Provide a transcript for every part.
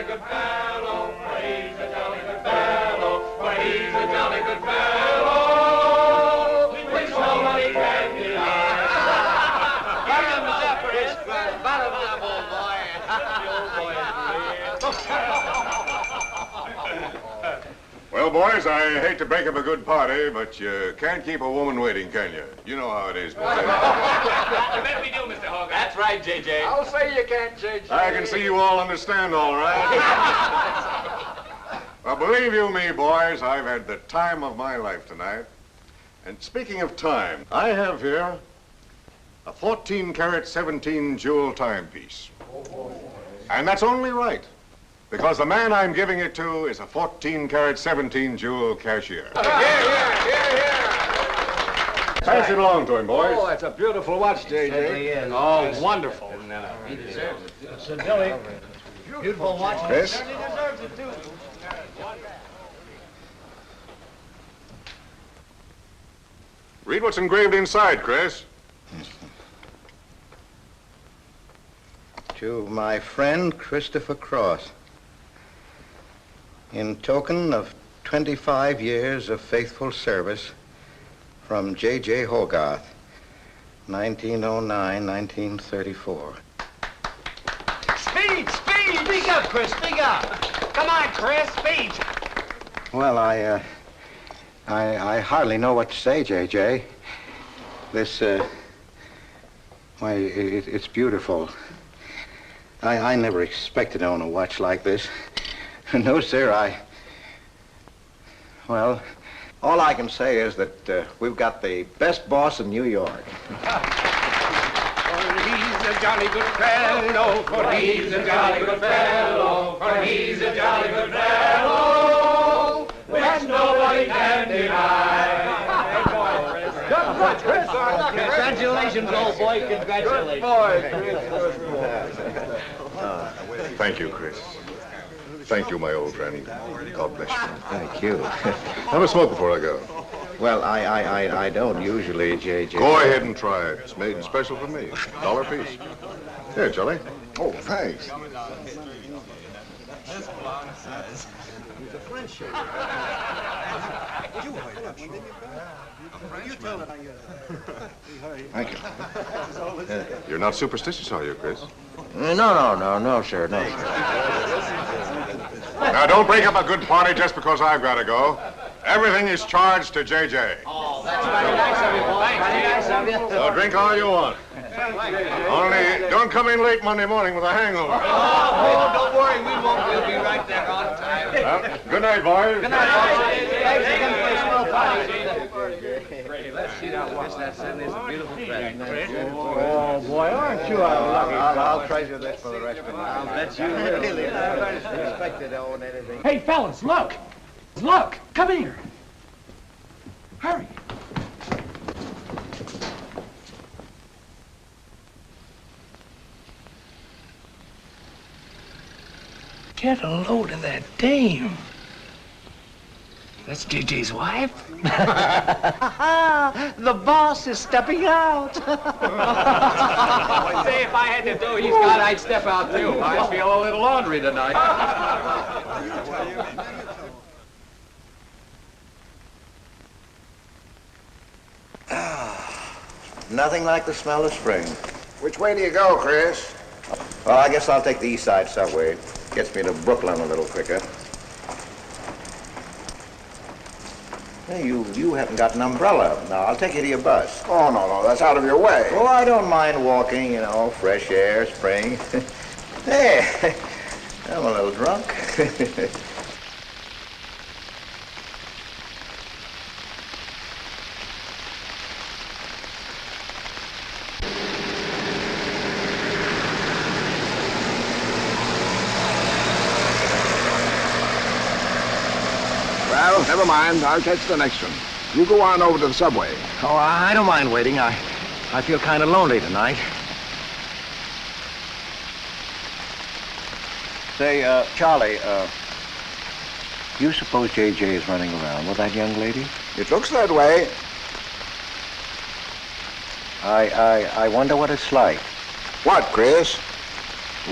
jolly good fellow, for he's a jolly good fellow, for he's a jolly good fellow, which nobody can deny. Bottoms up, Chris. Bottoms up, old boy. Well, boys, I hate to break up a good party, but you can't keep a woman waiting, can you? You know how it is, boys. I bet we do, Mr. Hogarth. That's right, J.J. I'll say you can't, J.J. I can see you all understand, all right. Well, believe you me, boys, I've had the time of my life tonight. And speaking of time, I have here a 14-carat, 17-jewel timepiece. And that's only right, because the man I'm giving it to is a 14-carat, 17-jewel cashier. Pass it along to him, boys. Oh, that's a beautiful watch, J.J. Oh, wonderful. He deserves it. So, Billy, beautiful watch. Chris? He deserves it, too. Read what's engraved inside, Chris. To my friend Christopher Cross, in token of 25 years of faithful service from J.J. Hogarth, 1909-1934. Speed! Speak up, Chris, speak up! Come on, Chris, speak! Well, I hardly know what to say, J.J. This, why, it's beautiful. I never expected to own a watch like this. No, sir, well, all I can say is that we've got the best boss in New York. For he's a jolly good fellow, for he's a jolly good fellow, for he's a jolly good fellow, which nobody can deny. Good, Chris. Congratulations, old boy, congratulations. Thank you, Chris. Thank you, my old friend. God bless you. Thank you. Have a smoke before I go. Well, I don't usually, J.J. Go ahead and try it. It's made special for me. $1 a piece. Here, Charlie. Oh, thanks. Thank you. You're not superstitious, are you, Chris? No, sir, no. Now, don't break up a good party just because I've got to go. Everything is charged to J.J. Oh, that's very nice of you, boy. Very nice of you. So drink all you want. Only don't come in late Monday morning with a hangover. Oh, don't worry, we won't. We'll be right there on time. Well, good night, boys. Good night, boys. Thanks again for a small party. Let's see now, what's that? Certainly is a beautiful present. Oh, boy, aren't you a lucky I'll treasure this for the rest of my life. I'll bet you will. Really, I don't expect to own anything. Hey, fellas, look. Look, come here. Hurry. Get a load of that dame. That's JJ's wife? The boss is stepping out. Say, if I had to do he's got, I'd step out too. I feel a little laundry tonight. Nothing like the smell of spring. Which way do you go, Chris? Well, I guess I'll take the East Side subway. Gets me to Brooklyn a little quicker. Hey, you haven't got an umbrella. Now, I'll take you to your bus. Oh, no, that's out of your way. Oh, I don't mind walking, you know, fresh air, spring. Hey, I'm a little drunk. Well, never mind. I'll catch the next one. You go on over to the subway. Oh, I don't mind waiting. I feel kind of lonely tonight. Say, Charlie, you suppose J.J. is running around with that young lady? It looks that way. I wonder what it's like. What, Chris?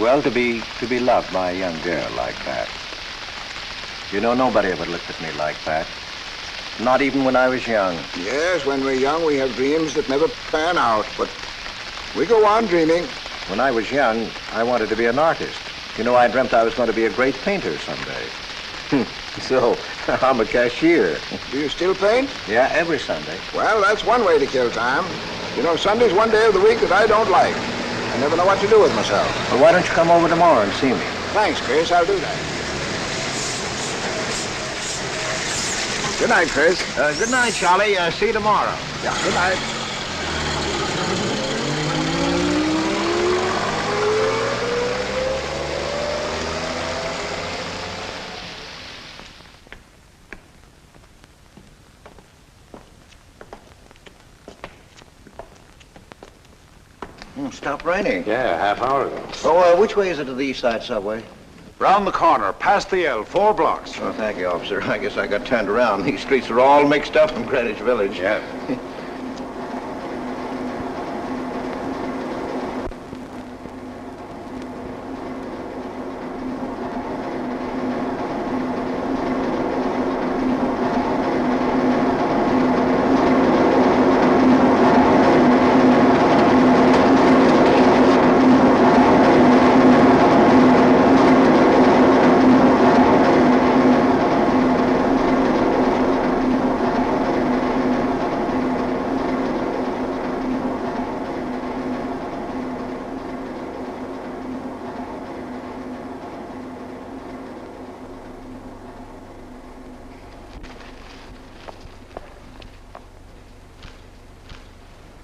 Well, to be loved by a young girl like that. You know, nobody ever looked at me like that. Not even when I was young. Yes, when we're young, we have dreams that never pan out, but we go on dreaming. When I was young, I wanted to be an artist. You know, I dreamt I was going to be a great painter someday. So, I'm a cashier. Do you still paint? Yeah, every Sunday. Well, that's one way to kill time. You know, Sunday's one day of the week that I don't like. I never know what to do with myself. Well, why don't you come over tomorrow and see me? Thanks, Chris. I'll do that. Good night, Chris. Good night, Charlie. See you tomorrow. Yeah, good night. Stopped raining. Yeah, half hour ago. Oh, which way is it to the East Side Subway? Round the corner, past the L, 4 blocks. Oh, thank you, officer. I guess I got turned around. These streets are all mixed up in Greenwich Village. Yeah.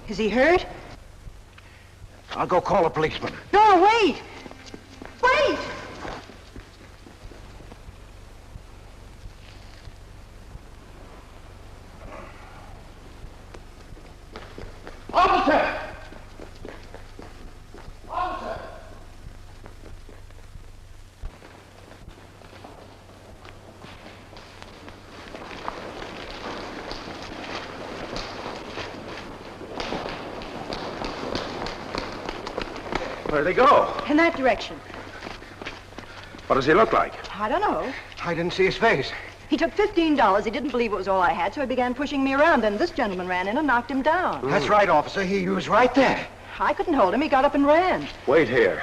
Is he hurt? I'll go call a policeman. No, wait! Wait! Officer! Officer! Where'd they go? In that direction. What does he look like? I don't know. I didn't see his face. He took $15. He didn't believe it was all I had, so he began pushing me around. Then this gentleman ran in and knocked him down. That's right, officer. He was right there. I couldn't hold him. He got up and ran. Wait here.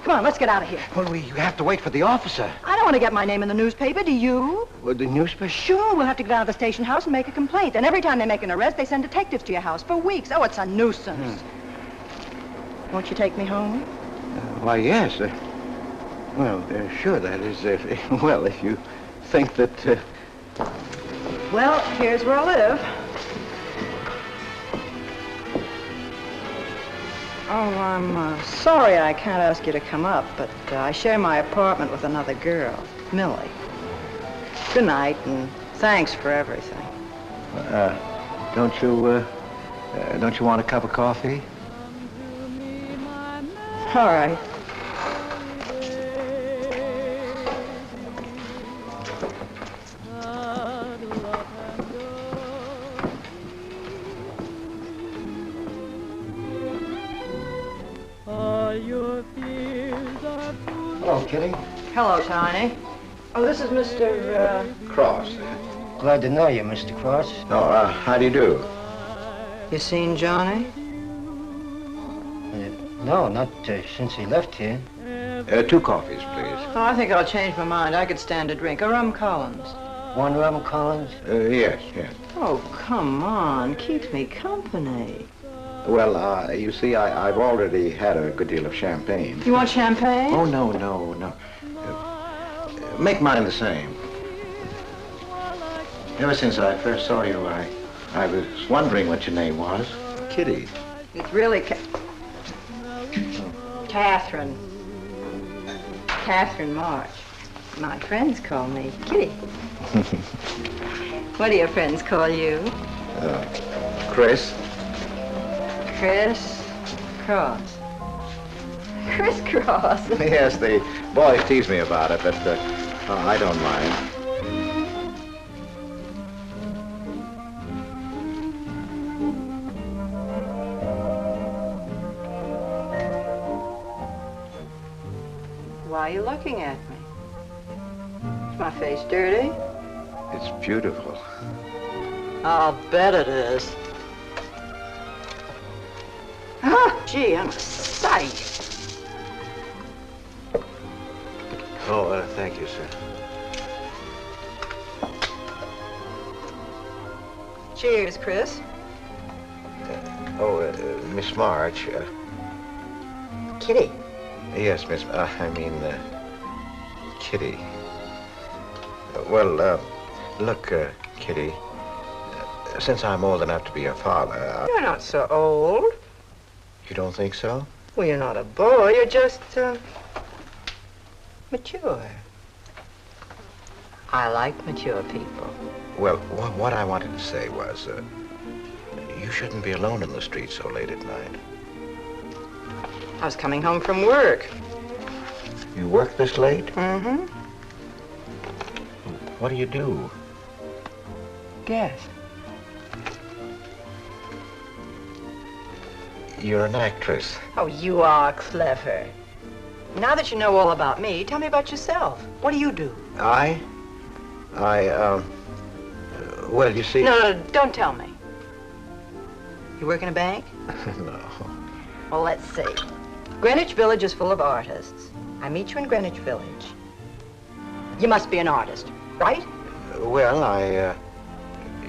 Come on, let's get out of here. Well, we have to wait for the officer. I don't want to get my name in the newspaper, do you? Well, the newspaper? Sure, we'll have to go down to the station house and make a complaint. And every time they make an arrest, they send detectives to your house for weeks. Oh, it's a nuisance. Won't you take me home? Why, yes. Sure, that is, if you think that, Well, here's where I live. Oh, I'm sorry I can't ask you to come up, but I share my apartment with another girl, Millie. Good night, and thanks for everything. don't you want a cup of coffee? All right. Hello, Kitty. Hello, Tiny. Oh, this is Mr. Cross. Glad to know you, Mr. Cross. Oh, how do you do? You seen Johnny? No, not since he left here. 2 coffees, please. Oh, I think I'll change my mind. I could stand a drink. A rum Collins. One rum Collins? Yes. Oh, come on. Keeps me company. Well, you see, I've already had a good deal of champagne. You want champagne? Oh, no. Make mine the same. Ever since I first saw you, I was wondering what your name was. Kitty. It's really Catherine. Catherine March. My friends call me Kitty. What do your friends call you? Chris. Chris Cross. Chris Cross. Yes, the boys tease me about it, but I don't mind. Why are you looking at me? Is my face dirty? It's beautiful. I'll bet it is. Ah, gee, I'm a sight. Oh, thank you, sir. Cheers, Chris. Miss March. Kitty. Yes, Miss. Kitty. Look, Kitty. Since I'm old enough to be a father, You're not so old. You don't think so? Well, you're not a boy. You're just, mature. I like mature people. Well, what I wanted to say was, you shouldn't be alone in the street so late at night. I was coming home from work. You work this late? Mm-hmm. What do you do? Guess. You're an actress. Oh, you are clever. Now that you know all about me, tell me about yourself. What do you do? Well, you see... No, don't tell me. You work in a bank? No. Well, let's see. Greenwich Village is full of artists. I meet you in Greenwich Village. You must be an artist, right? Well,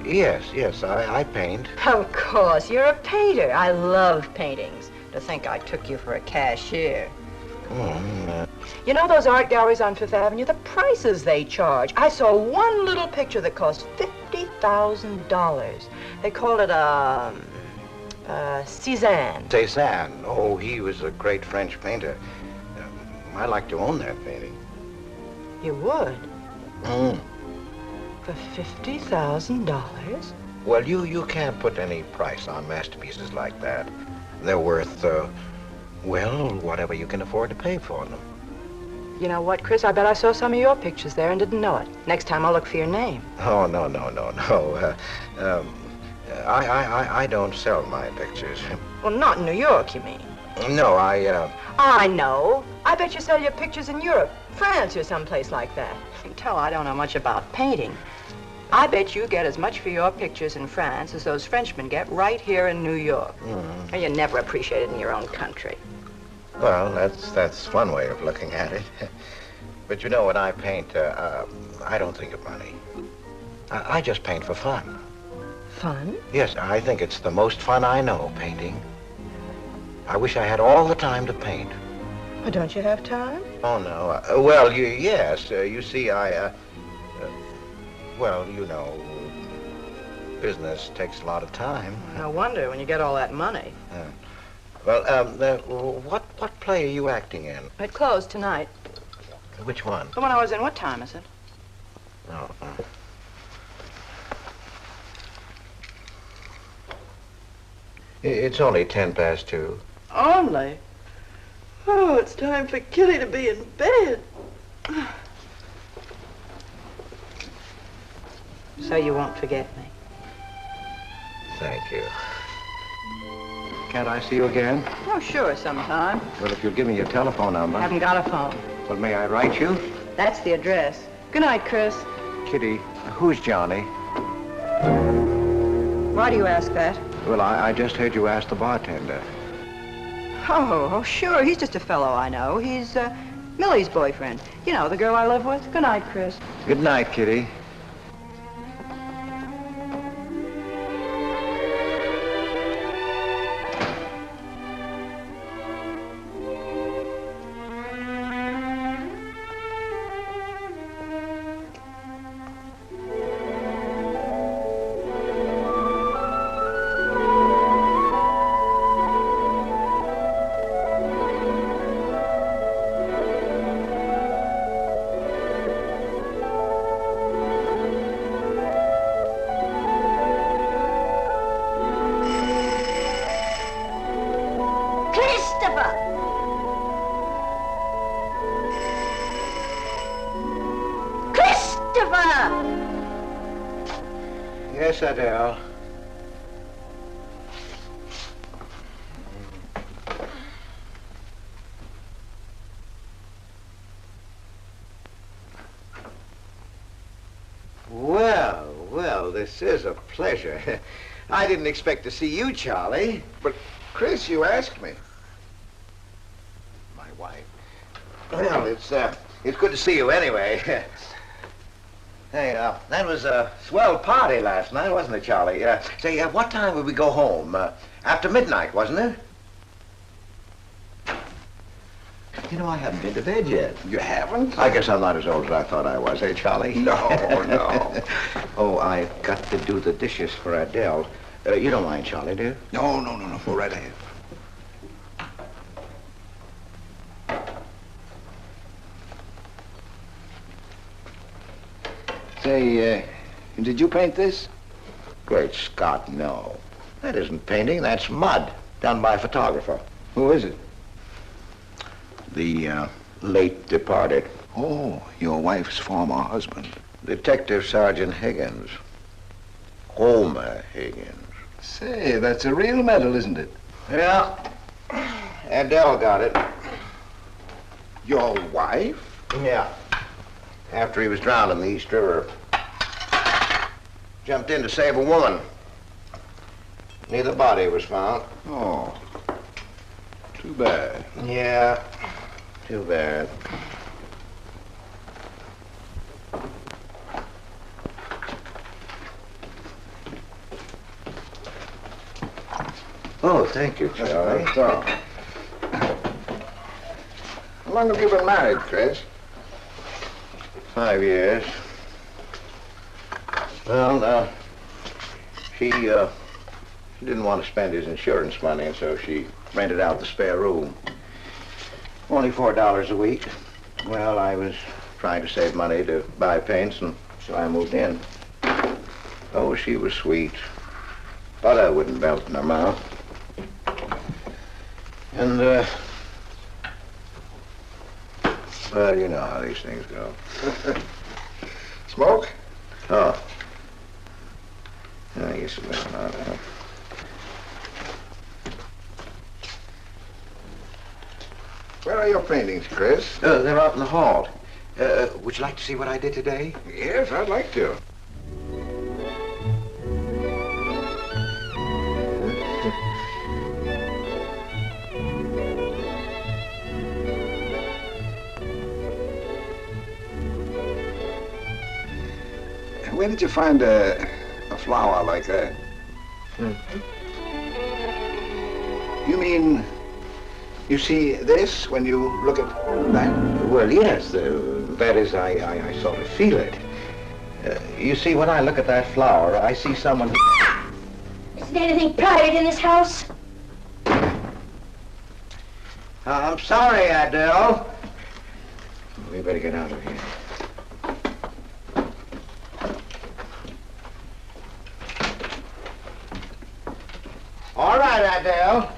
Yes, I paint. Of course, you're a painter. I love paintings. To think I took you for a cashier. You know those art galleries on Fifth Avenue? The prices they charge. I saw one little picture that cost $50,000. They called it Cézanne. Cézanne. Oh, he was a great French painter. I'd like to own that painting. You would? For $50,000? Well, you can't put any price on masterpieces like that. They're worth, whatever you can afford to pay for them. You know what, Chris? I bet I saw some of your pictures there and didn't know it. Next time I'll look for your name. Oh, no. I don't sell my pictures. Well, not in New York, you mean? No, I know. I bet you sell your pictures in Europe, France, or someplace like that. You can tell I don't know much about painting. I bet you get as much for your pictures in France as those Frenchmen get right here in New York. And you're never appreciated in your own country. Well, that's one way of looking at it. But you know, when I paint, I don't think of money. I just paint for fun. Fun? Yes, I think it's the most fun I know, painting. I wish I had all the time to paint. Well, don't you have time? Oh, no. Yes. You see, you know, business takes a lot of time. No wonder when you get all that money. What play are you acting in? It closed tonight. Which one? The one I was in. What time is it? Oh. It's only 2:10. Only? Oh, it's time for Kitty to be in bed. So you won't forget me. Thank you. Can't I see you again? Oh, sure, sometime. Well, if you'll give me your telephone number. I haven't got a phone. Well, may I write you? That's the address. Good night, Chris. Kitty, who's Johnny? Why do you ask that? Well, I just heard you ask the bartender. Oh, sure. He's just a fellow I know. He's Millie's boyfriend. You know, the girl I live with. Good night, Chris. Good night, Kitty. Yes, Adele. Well, this is a pleasure. I didn't expect to see you, Charlie. But, Chris, you asked me. My wife. Well, it's good to see you anyway. Hey, that was a swell party last night, wasn't it, Charlie? Say, what time would we go home? After midnight, wasn't it? You know, I haven't been to bed yet. You haven't? I guess I'm not as old as I thought I was, eh, Charlie? No, no. Oh, I've got to do the dishes for Adele. You don't mind, Charlie, do you? No. Go right ahead. Say, did you paint this? Great Scott, no. That isn't painting, that's mud, done by a photographer. Who is it? The late departed. Oh, your wife's former husband. Detective Sergeant Higgins. Homer Higgins. Say, that's a real medal, isn't it? Yeah. Adele got it. Your wife? Yeah. After he was drowned in the East River. Jumped in to save a woman. Neither body was found. Oh, too bad. Yeah, too bad. Oh, thank you, Charlie. That's all. How long have you been married, Chris? 5 years. Well, she didn't want to spend his insurance money, and so she rented out the spare room. Only $4 a week. Well, I was trying to save money to buy paints, and so I moved in. Oh, she was sweet. Butter wouldn't melt in her mouth. And, well, you know how these things go. Smoke? Oh. I guess it was not, huh? Where are your paintings, Chris? They're out in the hall. Would you like to see what I did today? Yes, I'd like to. Where did you find a flower like that? You mean you see this when you look at that? Well, yes. That is, I sort of feel it. You see, when I look at that flower, I see someone... Isn't anything private in this house? I'm sorry, Adele. We better get out of here. All right, Adele.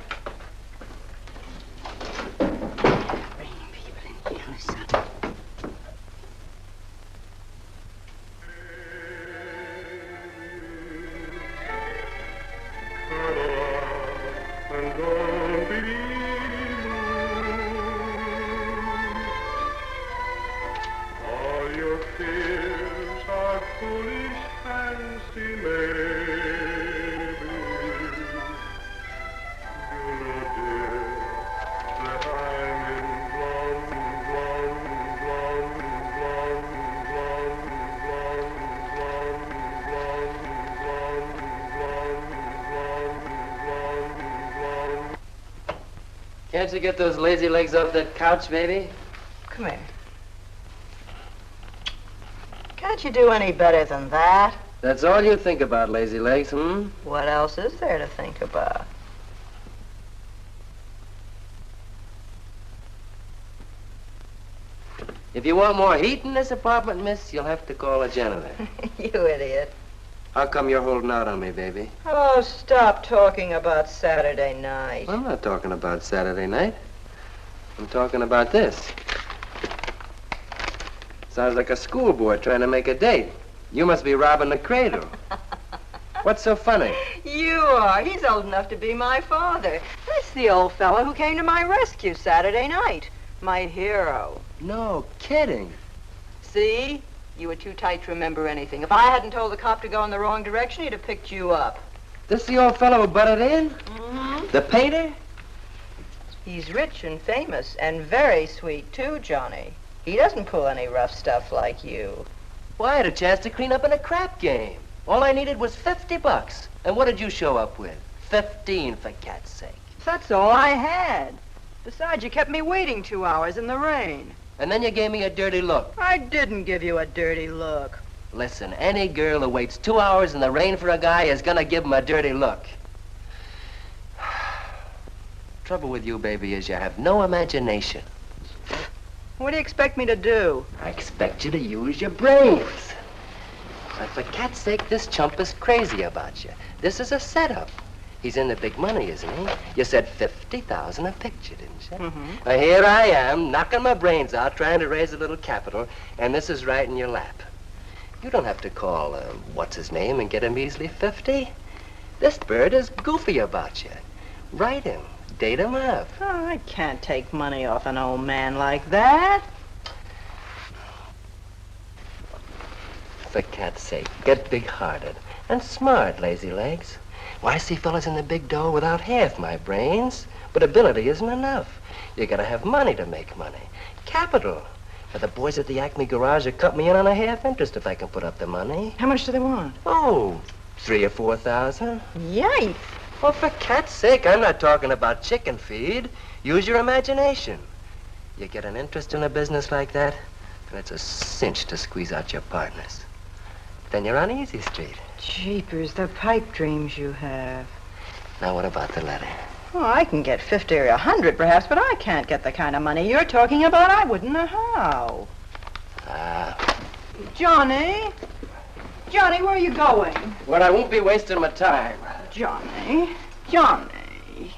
Bringing people in here, son. All your fears are foolish fancy maybe. You know, dear, that I'm in Can't you get those lazy legs off that couch, baby? Come here. Can't you do any better than that? That's all you think about, lazy legs, hmm? What else is there to think about? If you want more heat in this apartment, miss, you'll have to call a janitor. You idiot. How come you're holding out on me, baby? Oh, stop talking about Saturday night. I'm not talking about Saturday night. I'm talking about this. Sounds like a schoolboy trying to make a date. You must be robbing the cradle. What's so funny? You are. He's old enough to be my father. That's the old fellow who came to my rescue Saturday night. My hero. No kidding. See? You were too tight to remember anything. If I hadn't told the cop to go in the wrong direction, he'd have picked you up. This the old fellow who butted in? Mm-hmm. The painter? He's rich and famous, and very sweet, too, Johnny. He doesn't pull any rough stuff like you. Well, I had a chance to clean up in a crap game. All I needed was $50. And what did you show up with? 15, for cat's sake. That's all I had. Besides, you kept me waiting 2 hours in the rain. And then you gave me a dirty look. I didn't give you a dirty look. Listen, any girl who waits 2 hours in the rain for a guy is gonna give him a dirty look. Trouble with you, baby, is you have no imagination. What do you expect me to do? I expect you to use your brains. But for cat's sake, this chump is crazy about you. This is a setup. He's in the big money, isn't he? You said 50,000 a picture, didn't you? Mm-hmm. Well, here I am, knocking my brains out, trying to raise a little capital, and this is right in your lap. You don't have to call, what's his name, and get him easily 50. This bird is goofy about you. Write him. Date him up. Oh, I can't take money off an old man like that. For cat's sake, get big-hearted and smart, lazy legs. Why, I see fellas in the big dough without half my brains, but ability isn't enough. You gotta have money to make money. Capital. Now, the boys at the Acme garage will cut me in on a half interest if I can put up the money. How much do they want? Oh, 3,000 or 4,000. Yikes. Well, for cat's sake, I'm not talking about chicken feed. Use your imagination. You get an interest in a business like that, and it's a cinch to squeeze out your partners. Then you're on Easy Street. Jeepers, the pipe dreams you have. Now, what about the letter? Oh, I can get 50 or 100 perhaps, but I can't get the kind of money you're talking about. I wouldn't know how. Johnny? Johnny, where are you going? Well, I won't be wasting my time. Johnny? Johnny?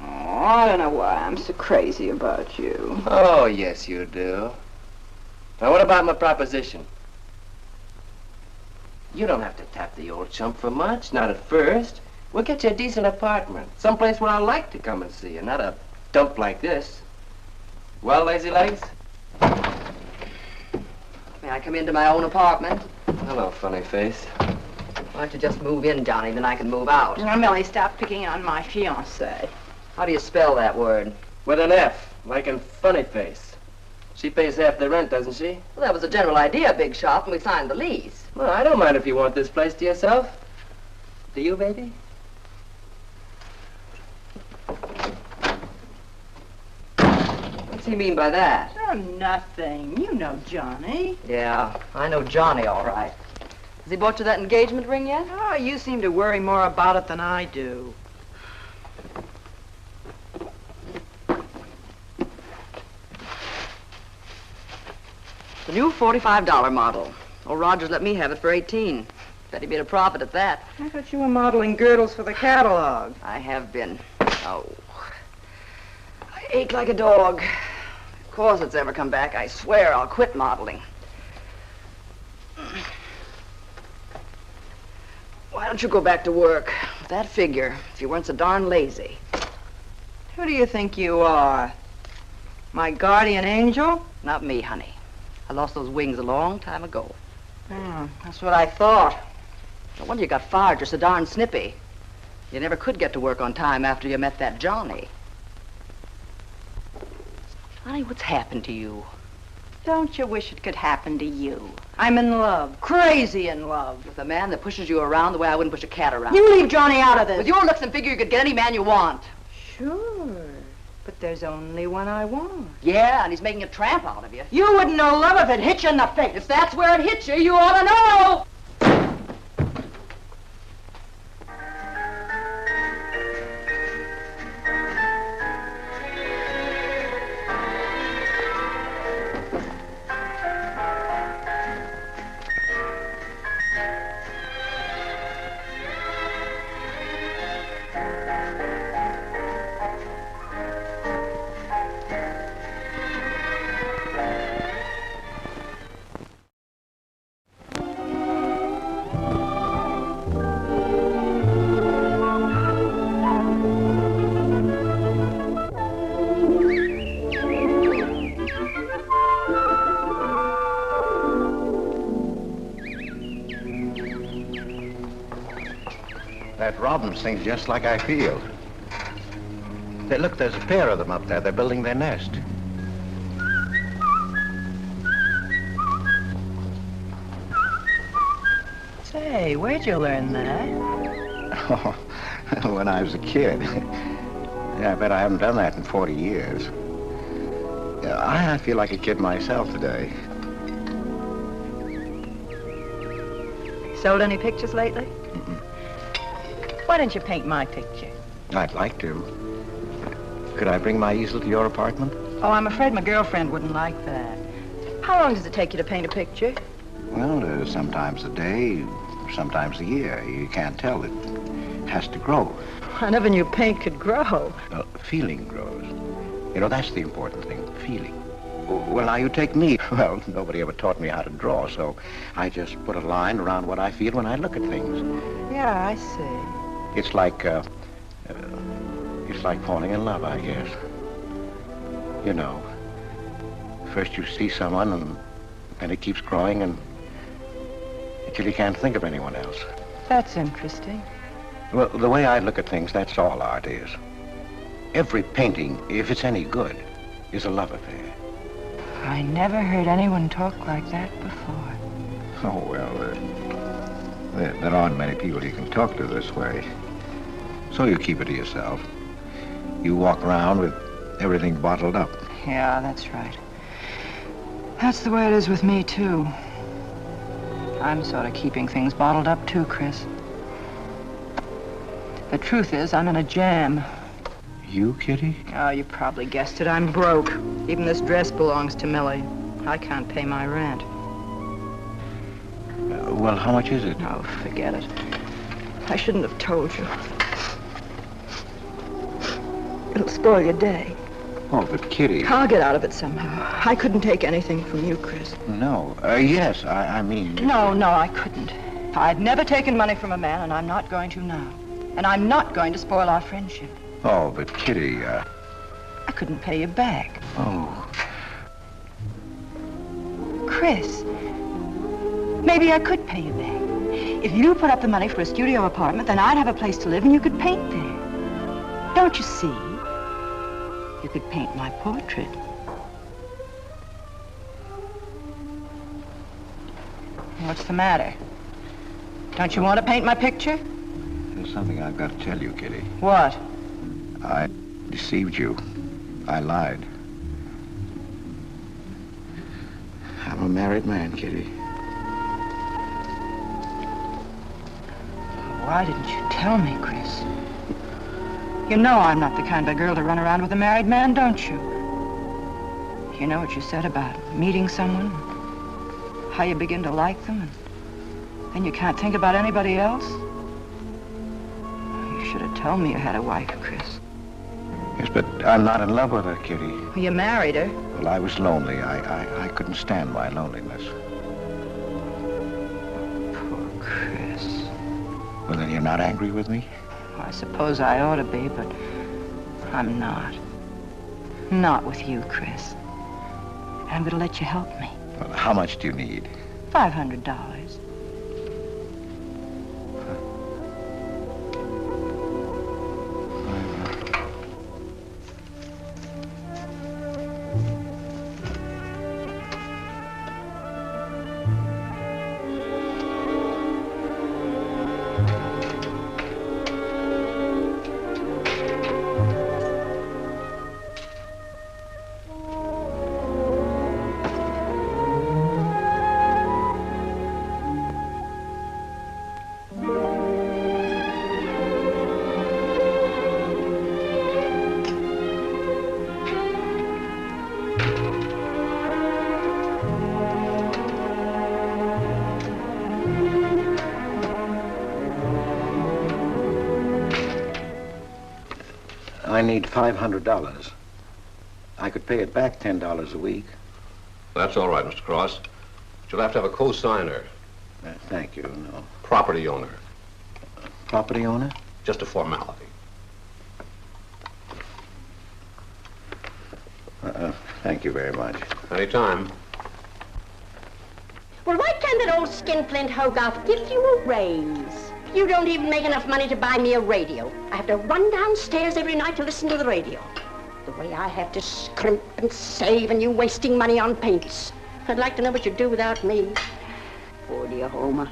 Oh, I don't know why I'm so crazy about you. Oh, yes, you do. Now, what about my proposition? You don't have to tap the old chump for much, not at first. We'll get you a decent apartment, someplace where I like to come and see you, not a dump like this. Well, lazy legs? May I come into my own apartment? Hello, funny face. Why don't you just move in, Johnny, then I can move out. Now, Millie, stop picking on my fiancée. How do you spell that word? With an F, like in funny face. She pays half the rent, doesn't she? Well, that was the general idea, Big Shop, and we signed the lease. Well, I don't mind if you want this place to yourself. Do you, baby? What's he mean by that? Oh, nothing. You know Johnny. Yeah, I know Johnny all right. Has he bought you that engagement ring yet? Oh, you seem to worry more about it than I do. The new $45 model. Old Rogers let me have it for 18. Bet he made a profit at that. I thought you were modeling girdles for the catalog. I have been. Oh. I ache like a dog. Of course it's ever come back. I swear I'll quit modeling. Why don't you go back to work? With that figure, if you weren't so darn lazy. Who do you think you are? My guardian angel? Not me, honey. I lost those wings a long time ago. That's what I thought. No wonder you got fired. You're so darn snippy. You never could get to work on time after you met that Johnny. Honey, what's happened to you? Don't you wish it could happen to you? I'm in love, crazy in love. With a man that pushes you around the way I wouldn't push a cat around. You leave Johnny out of this. With your looks and figure, you could get any man you want. Sure, but there's only one I want. Yeah, and he's making a tramp out of you. You wouldn't know love if it hit you in the face. If that's where it hit you, you ought to know. problems, things just like I feel. Hey, look, there's a pair of them up there. They're building their nest. Say, where'd you learn that? Oh, when I was a kid. Yeah, I bet I haven't done that in 40 years. Yeah, I feel like a kid myself today. Sold any pictures lately? Why don't you paint my picture? I'd like to. Could I bring my easel to your apartment? Oh, I'm afraid my girlfriend wouldn't like that. How long does it take you to paint a picture? Well, sometimes a day, sometimes a year. You can't tell. It has to grow. I never knew paint could grow. Feeling grows. You know, that's the important thing, feeling. Well, now you take me. Well, nobody ever taught me how to draw, so I just put a line around what I feel when I look at things. Yeah, I see. It's like falling in love, I guess. You know, first you see someone, and then it keeps growing, and until you can't think of anyone else. That's interesting. Well, the way I look at things, that's all art is. Every painting, if it's any good, is a love affair. I never heard anyone talk like that before. Oh, well, there aren't many people you can talk to this way. So you keep it to yourself. You walk around with everything bottled up. Yeah, that's right. That's the way it is with me, too. I'm sort of keeping things bottled up, too, Chris. The truth is, I'm in a jam. You, Kitty? Oh, you probably guessed it. I'm broke. Even this dress belongs to Millie. I can't pay my rent. Well, how much is it? Oh, forget it. I shouldn't have told you. It'll spoil your day. Oh, but Kitty... I'll get out of it somehow. I couldn't take anything from you, Chris. No. Yes, I mean... No, I couldn't. I've never taken money from a man, and I'm not going to now. And I'm not going to spoil our friendship. Oh, but Kitty, I couldn't pay you back. Oh. Chris, maybe I could pay you back. If you put up the money for a studio apartment, then I'd have a place to live and you could paint there. Don't you see? You could paint my portrait. What's the matter? Don't you want to paint my picture? There's something I've got to tell you, Kitty. What? I deceived you. I lied. I'm a married man, Kitty. Why didn't you tell me, Chris? You know I'm not the kind of girl to run around with a married man, don't you? You know what you said about meeting someone, how you begin to like them, and then you can't think about anybody else? You should have told me you had a wife, Chris. Yes, but I'm not in love with her, Kitty. Well, you married her. Well, I was lonely. I couldn't stand my loneliness. Poor Chris. Well, then you're not angry with me? I suppose I ought to be, but I'm not. Not with you, Chris. And I'm going to let you help me. Well, how much do you need? $500. I need $500. I could pay it back $10 a week. That's all right, Mr. Cross. But you'll have to have a co-signer. Thank you, no. Property owner. Property owner? Just a formality. Thank you very much. Anytime. Well, why can't that old skinflint Hogarth give you a raise? You don't even make enough money to buy me a radio. I have to run downstairs every night to listen to the radio. The way I have to scrimp and save and you wasting money on paints. I'd like to know what you'd do without me. Poor dear Homer.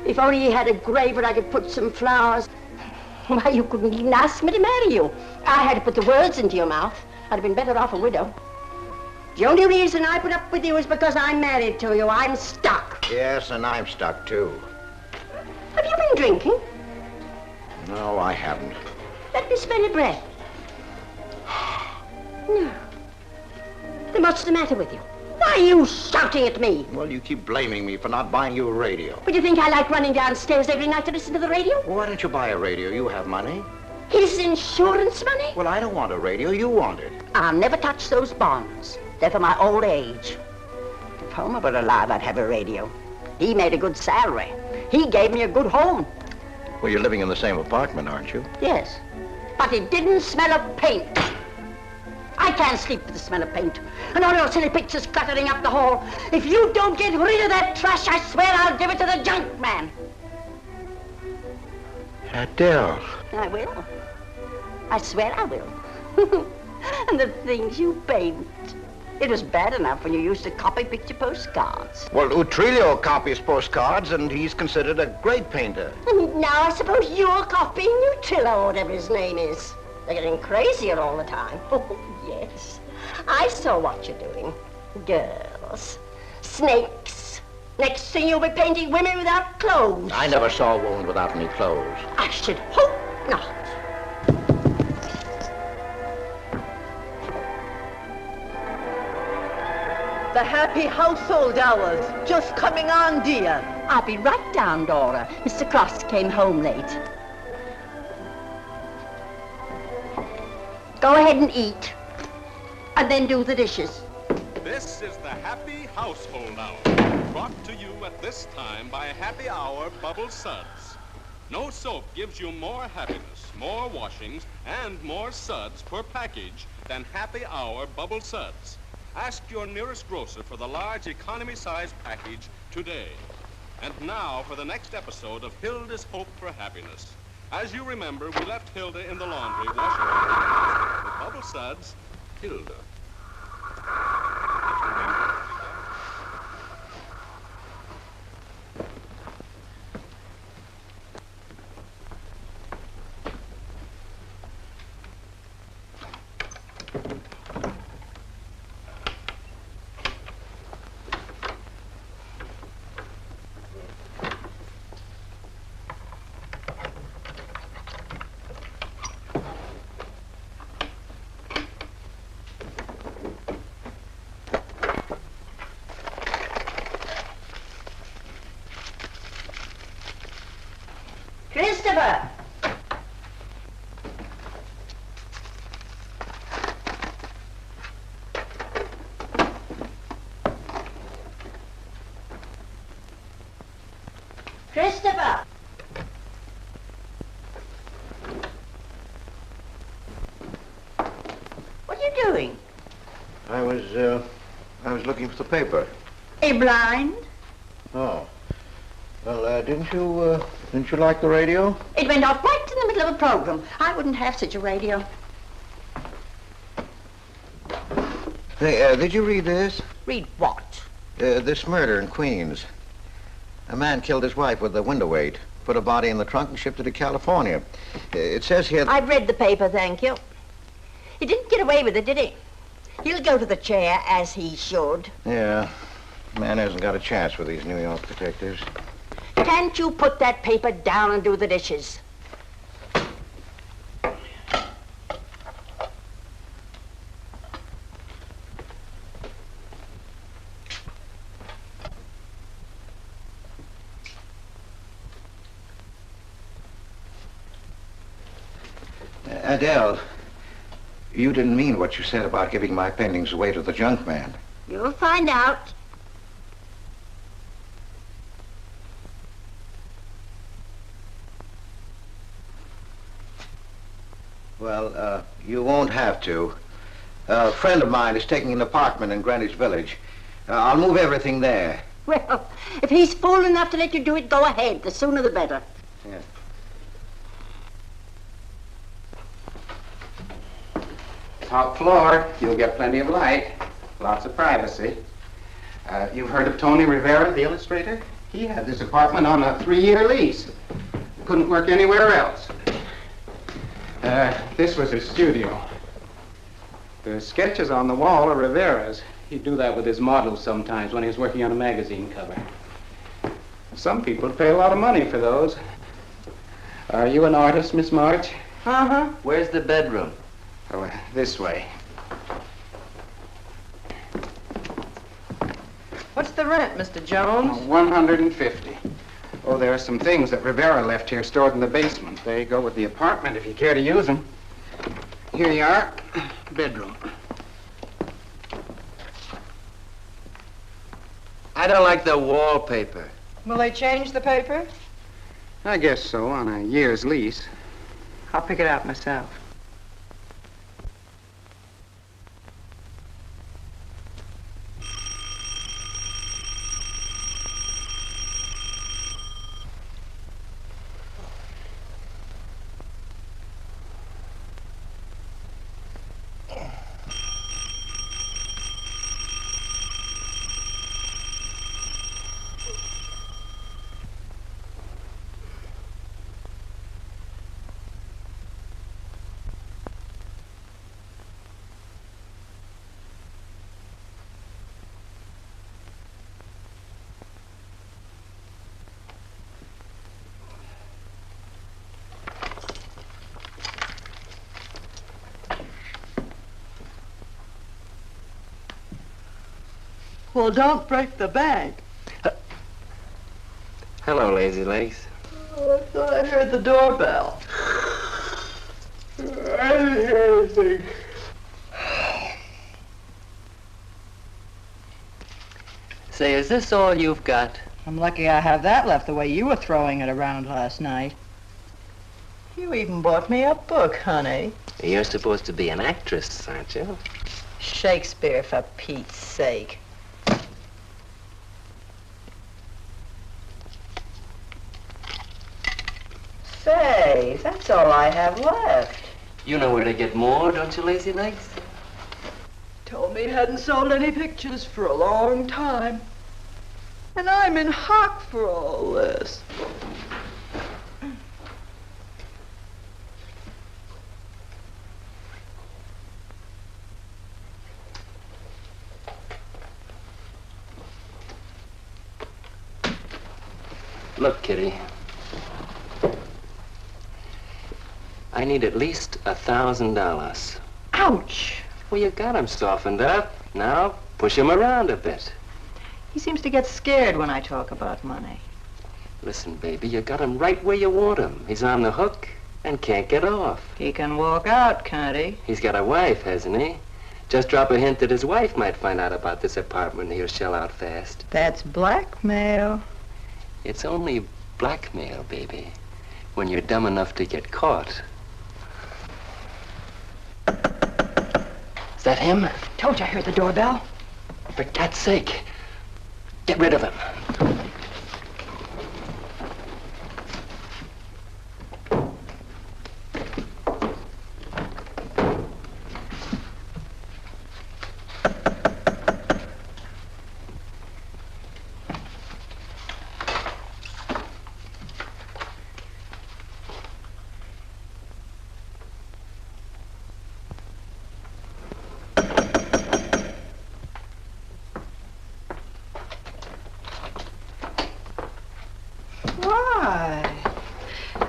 If only he had a grave where I could put some flowers. Why, you couldn't even ask me to marry you. I had to put the words into your mouth. I'd have been better off a widow. The only reason I put up with you is because I'm married to you. I'm stuck. Yes, and I'm stuck, too. Have you been drinking? No, I haven't. Let me smell your breath. No. Then what's the matter with you? Why are you shouting at me? Well, you keep blaming me for not buying you a radio. But you think I like running downstairs every night to listen to the radio? Well, why don't you buy a radio? You have money. His insurance money? Well, I don't want a radio. You want it. I'll never touch those bonds. They're for my old age. If Homer were alive, I'd have a radio. He made a good salary. He gave me a good home. Well, you're living in the same apartment, aren't you? Yes, but it didn't smell of paint. I can't sleep with the smell of paint. And all your silly pictures cluttering up the hall. If you don't get rid of that trash, I swear I'll give it to the junk man. Adele. I will. I swear I will. And the things you paint. It was bad enough when you used to copy picture postcards. Well, Utrillo copies postcards, and he's considered a great painter. And now I suppose you're copying Utrillo, whatever his name is. They're getting crazier all the time. Oh, yes. I saw what you're doing. Girls. Snakes. Next thing you'll be painting women without clothes. I never saw a woman without any clothes. I should hope not. The happy household hours. Just coming on, dear. I'll be right down, Dora. Mr. Cross came home late. Go ahead and eat. And then do the dishes. This is the Happy Household Hour, brought to you at this time by Happy Hour Bubble Suds. No soap gives you more happiness, more washings, and more suds per package than Happy Hour Bubble Suds. Ask your nearest grocer for the large economy-size package today. And now for the next episode of Hilda's Hope for Happiness. As you remember, we left Hilda in the laundry washing her hands. With Bubble Suds, Hilda. Christopher! Christopher! What are you doing? I was looking for the paper. Are you blind? Oh. Well, didn't you like the radio? It went off right in the middle of a program. I wouldn't have such a radio. Hey, did you read this? Read what? This murder in Queens. A man killed his wife with a window weight, put a body in the trunk and shipped it to California. It says here... I've read the paper, thank you. He didn't get away with it, did he? He'll go to the chair, as he should. Yeah. Man hasn't got a chance with these New York detectives. Can't you put that paper down and do the dishes? Adele, you didn't mean what you said about giving my paintings away to the junk man. You'll find out. Well, you won't have to. A friend of mine is taking an apartment in Greenwich Village. I'll move everything there. Well, if he's fool enough to let you do it, go ahead. The sooner the better. Yeah. Top floor, you'll get plenty of light, lots of privacy. You've heard of Tony Rivera, the illustrator? He had this apartment on a 3-year lease. Couldn't work anywhere else. This was his studio. The sketches on the wall are Rivera's. He'd do that with his models sometimes when he was working on a magazine cover. Some people pay a lot of money for those. Are you an artist, Miss March? Uh-huh. Where's the bedroom? Oh, this way. What's the rent, Mr. Jones? Oh, $150. Oh, there are some things that Rivera left here stored in the basement. They go with the apartment if you care to use them. Here you are. Bedroom. I don't like the wallpaper. Will they change the paper? I guess so, on a year's lease. I'll pick it out myself. Well, don't break the bank. Hello, Lazy Legs. Oh, I thought I heard the doorbell. I didn't hear anything. Say, is this all you've got? I'm lucky I have that left the way you were throwing it around last night. You even bought me a book, honey. You're supposed to be an actress, aren't you? Shakespeare, for Pete's sake. Say, that's all I have left. You know where to get more, don't you, Lazy Legs? Told me he hadn't sold any pictures for a long time. And I'm in hock for all this. Look, Kitty. I need at least $1,000. Ouch! Well, you got him softened up. Now, push him around a bit. He seems to get scared when I talk about money. Listen, baby, you got him right where you want him. He's on the hook and can't get off. He can walk out, can't he? He's got a wife, hasn't he? Just drop a hint that his wife might find out about this apartment and he'll shell out fast. That's blackmail. It's only blackmail, baby, when you're dumb enough to get caught. Is that him? Told you I heard the doorbell. For cat's sake, get rid of him.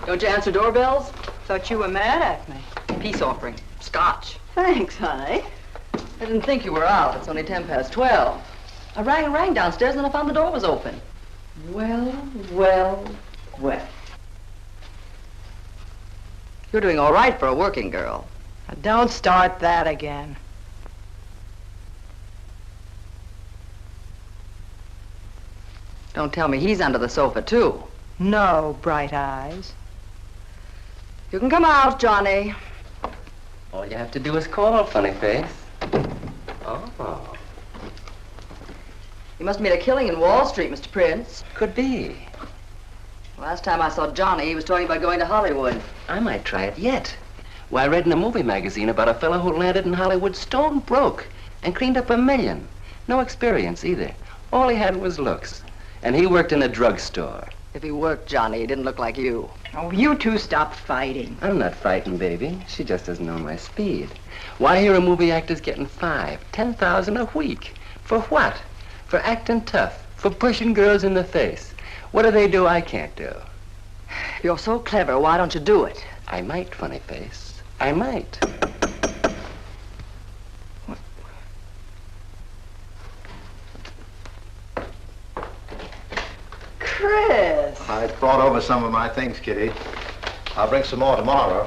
Don't you answer doorbells? Thought you were mad at me. Peace offering. Scotch. Thanks, honey. I didn't think you were out. It's only 12:10. I rang downstairs and I found the door was open. Well. You're doing all right for a working girl. Now, don't start that again. Don't tell me he's under the sofa, too. No, bright eyes. You can come out, Johnny. All you have to do is call, funny face. Oh. You must have made a killing in Wall Street, Mr. Prince. Could be. Last time I saw Johnny, he was talking about going to Hollywood. I might try it yet. Why, I read in a movie magazine about a fellow who landed in Hollywood stone broke and cleaned up $1 million. No experience either. All he had was looks. And he worked in a drugstore. If he worked, Johnny, he didn't look like you. Oh, you two stop fighting. I'm not fighting, baby. She just doesn't know my speed. Why, here a movie actor's getting $5,000, $10,000 a week. For what? For acting tough. For pushing girls in the face. What do they do I can't do? If you're so clever, why don't you do it? I might, funny face. I might. Chris! I brought over some of my things, Kitty. I'll bring some more tomorrow.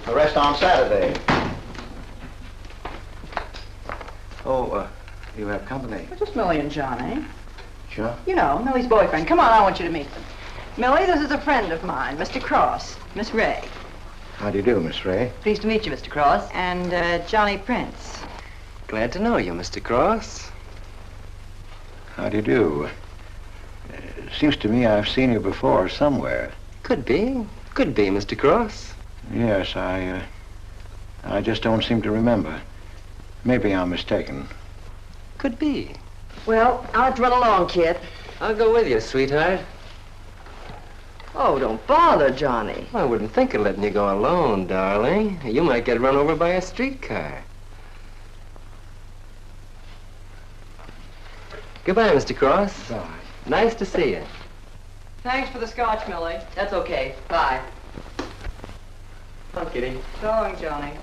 The rest on Saturday. Oh, you have company. Just Millie and Johnny. Sure. You know, Millie's boyfriend. Come on, I want you to meet them. Millie, this is a friend of mine, Mr. Cross, Miss Ray. How do you do, Miss Ray? Pleased to meet you, Mr. Cross. And Johnny Prince. Glad to know you, Mr. Cross. How do you do? Seems to me I've seen you before somewhere. Could be. Could be, Mr. Cross. Yes, I just don't seem to remember. Maybe I'm mistaken. Could be. Well, I'll have to run along, kid. I'll go with you, sweetheart. Oh, don't bother, Johnny. I wouldn't think of letting you go alone, darling. You might get run over by a streetcar. Goodbye, Mr. Cross. Bye. Nice to see you. Thanks for the scotch, Millie. That's okay. Bye. Come on, Kitty. So long, Johnny.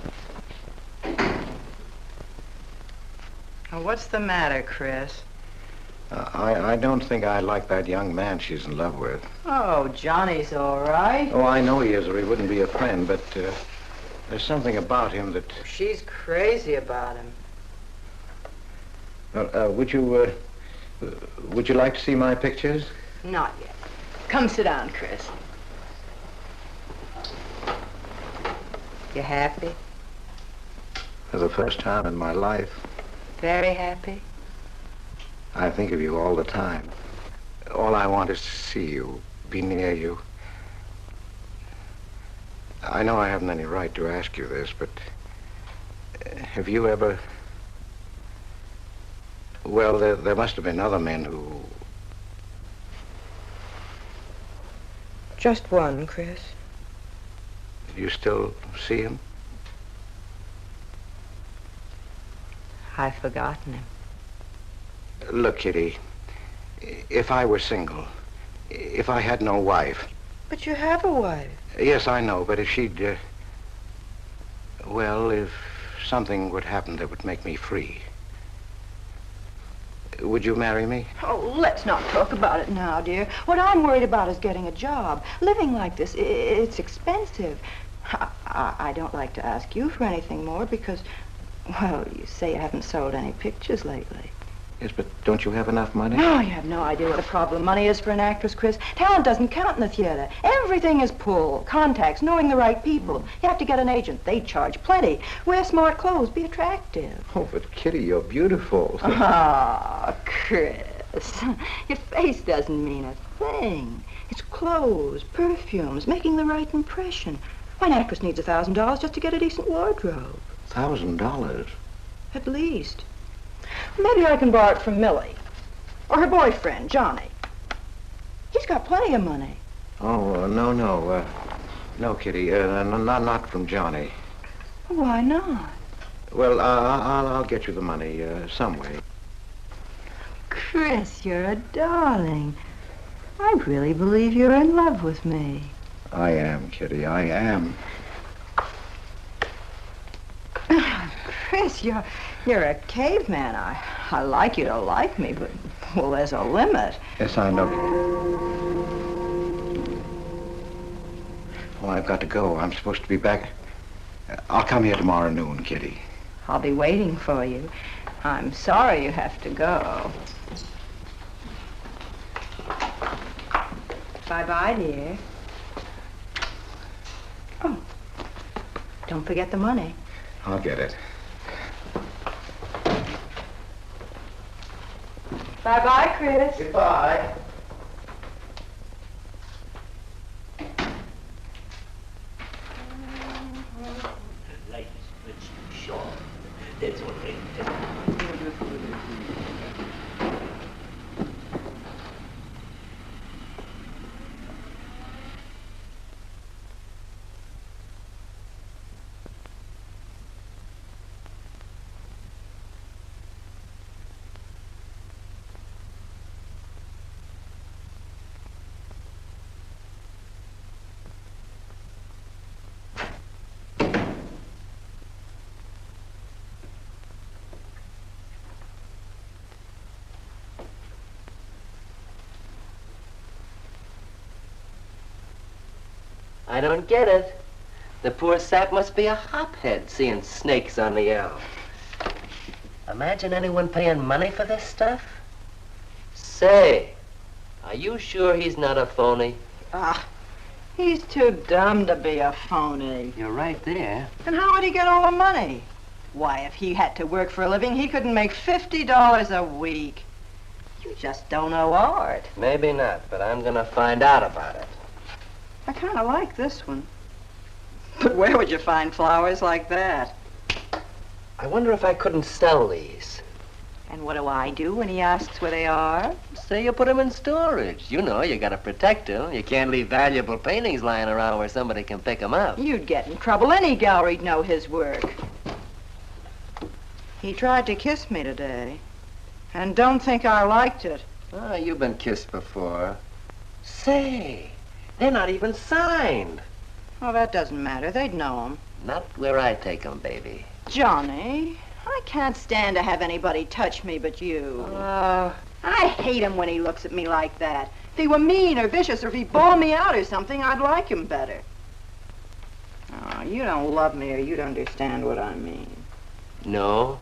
Now, what's the matter, Chris? I don't think I like that young man she's in love with. Oh, Johnny's all right. Oh, I know he is, or he wouldn't be a friend, but there's something about him that... She's crazy about him. Would you like to see my pictures? Not yet. Come sit down, Chris. You happy? For the first time in my life. Very happy? I think of you all the time. All I want is to see you, be near you. I know I haven't any right to ask you this, but have you ever... Well, there must have been other men who... Just one, Chris. You still see him? I've forgotten him. Look, Kitty, if I were single, if I had no wife... But you have a wife. Yes, I know, but if she'd... well, if something would happen that would make me free... Would you marry me? Oh, let's not talk about it now, dear. What I'm worried about is getting a job. Living like this, it's expensive. I don't like to ask you for anything more because, well, you say you haven't sold any pictures lately. Yes, but don't you have enough money? No, you have no idea what a problem money is for an actress, Chris. Talent doesn't count in the theater. Everything is pull, contacts, knowing the right people. You have to get an agent. They charge plenty. Wear smart clothes. Be attractive. Oh, but Kitty, you're beautiful. Ah, Chris. Your face doesn't mean a thing. It's clothes, perfumes, making the right impression. Why, an actress needs $1,000 just to get a decent wardrobe. $1,000? At least. Maybe I can borrow it from Millie. Or her boyfriend, Johnny. He's got plenty of money. Oh, no. No, Kitty, not from Johnny. Why not? Well, I'll get you the money some way. Chris, you're a darling. I really believe you're in love with me. I am, Kitty, I am. Chris, you're a caveman. I like you to like me, but, well, there's a limit. Yes, I know. Well, I've got to go. I'm supposed to be back. I'll come here tomorrow noon, Kitty. I'll be waiting for you. I'm sorry you have to go. Bye-bye, dear. Oh, don't forget the money. I'll get it. Bye-bye, Chris. Goodbye. I don't get it. The poor sap must be a hophead seeing snakes on the L. Imagine anyone paying money for this stuff. Say, are you sure he's not a phony? He's too dumb to be a phony. You're right there. And how would he get all the money? Why, if he had to work for a living, he couldn't make $50 a week. You just don't know art. Maybe not, but I'm gonna find out about it. I kind of like this one. But where would you find flowers like that? I wonder if I couldn't sell these. And what do I do when he asks where they are? Say you put them in storage. You know, you gotta protect them. You can't leave valuable paintings lying around where somebody can pick them up. You'd get in trouble. Any gallery'd know his work. He tried to kiss me today. And don't think I liked it. Oh, you've been kissed before. Say, they're not even signed. Oh, that doesn't matter. They'd know him. Not where I take them, baby. Johnny, I can't stand to have anybody touch me but you. I hate him when he looks at me like that. If he were mean or vicious or if he bawled me out or something, I'd like him better. Oh, you don't love me or you'd understand what I mean. No?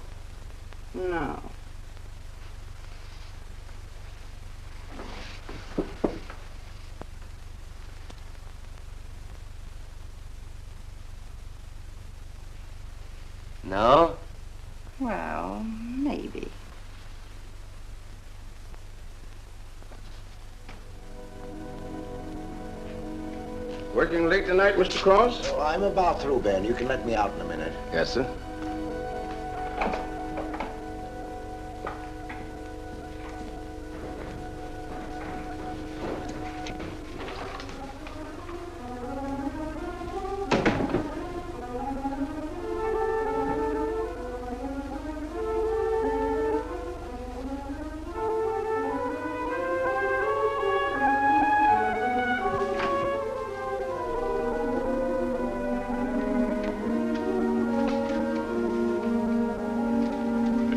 No. No? Well, maybe. Working late tonight, Mr. Cross? Oh, I'm about through, Ben. You can let me out in a minute. Yes, sir.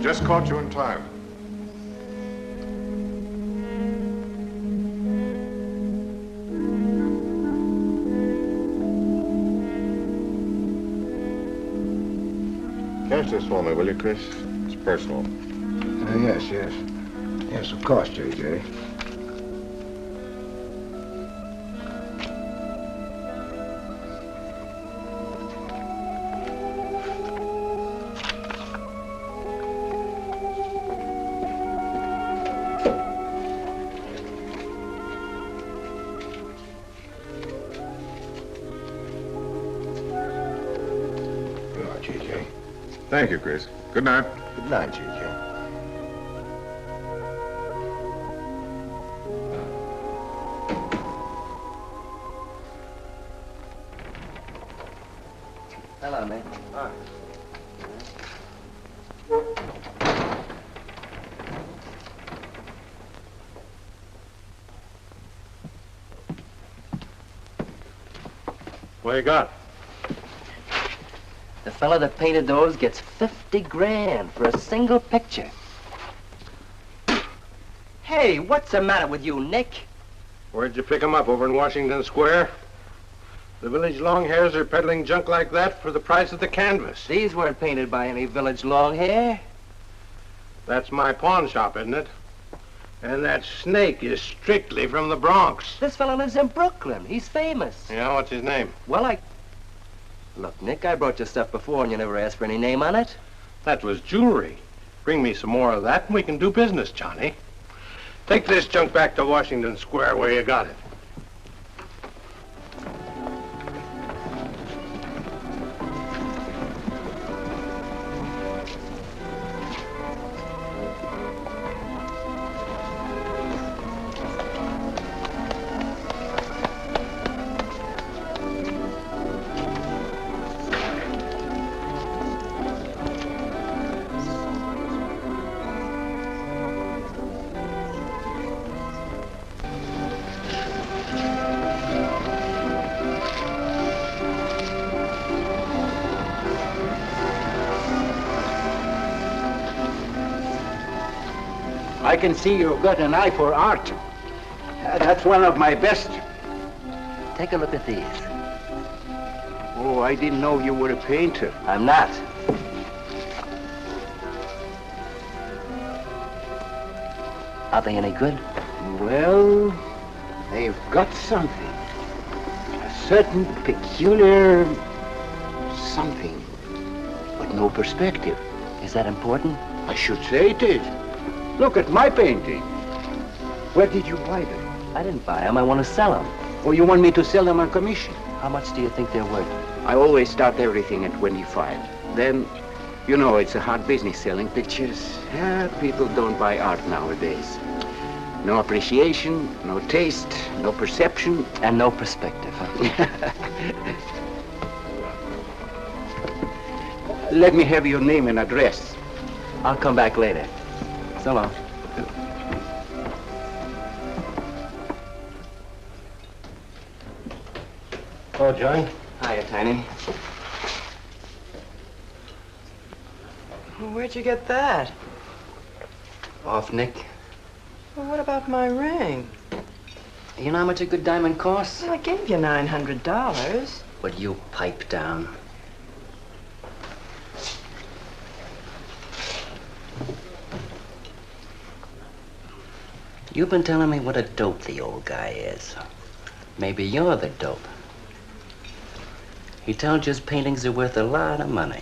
Just caught you in time. Catch this for me, will you, Chris? It's personal. Yes. Yes, of course, J.J. Thank you, Chris. Good night. Good night, J.J. Hello, man. Hi. What you got? The fella that painted those gets 50 grand for a single picture. Hey, what's the matter with you, Nick? Where'd you pick 'em up? Over in Washington Square? The village long hairs are peddling junk like that for the price of the canvas. These weren't painted by any village long hair. That's my pawn shop, isn't it? And that snake is strictly from the Bronx. This fella lives in Brooklyn. He's famous. Yeah, what's his name? Well, Look, Nick, I brought you stuff before and you never asked for any name on it. That was jewelry. Bring me some more of that and we can do business, Johnny. Take this junk back to Washington Square where you got it. I can see you've got an eye for art. That's one of my best. Take a look at these. Oh, I didn't know you were a painter. I'm not. Are they any good? Well, they've got something. A certain peculiar something, but no perspective. Is that important? I should say it is. Look at my painting. Where did you buy them? I didn't buy them. I want to sell them. Oh, you want me to sell them on commission? How much do you think they're worth? I always start everything at 25. Then, you know, it's a hard business selling pictures. People don't buy art nowadays. No appreciation, no taste, no perception. And no perspective, huh? Let me have your name and address. I'll come back later. So long. Oh, John. Hiya, Tiny. Well, where'd you get that? Off Nick. Well, what about my ring? You know how much a good diamond costs? Well, I gave you $900. Would you pipe down? You've been telling me what a dope the old guy is. Maybe you're the dope. He tells you his paintings are worth a lot of money.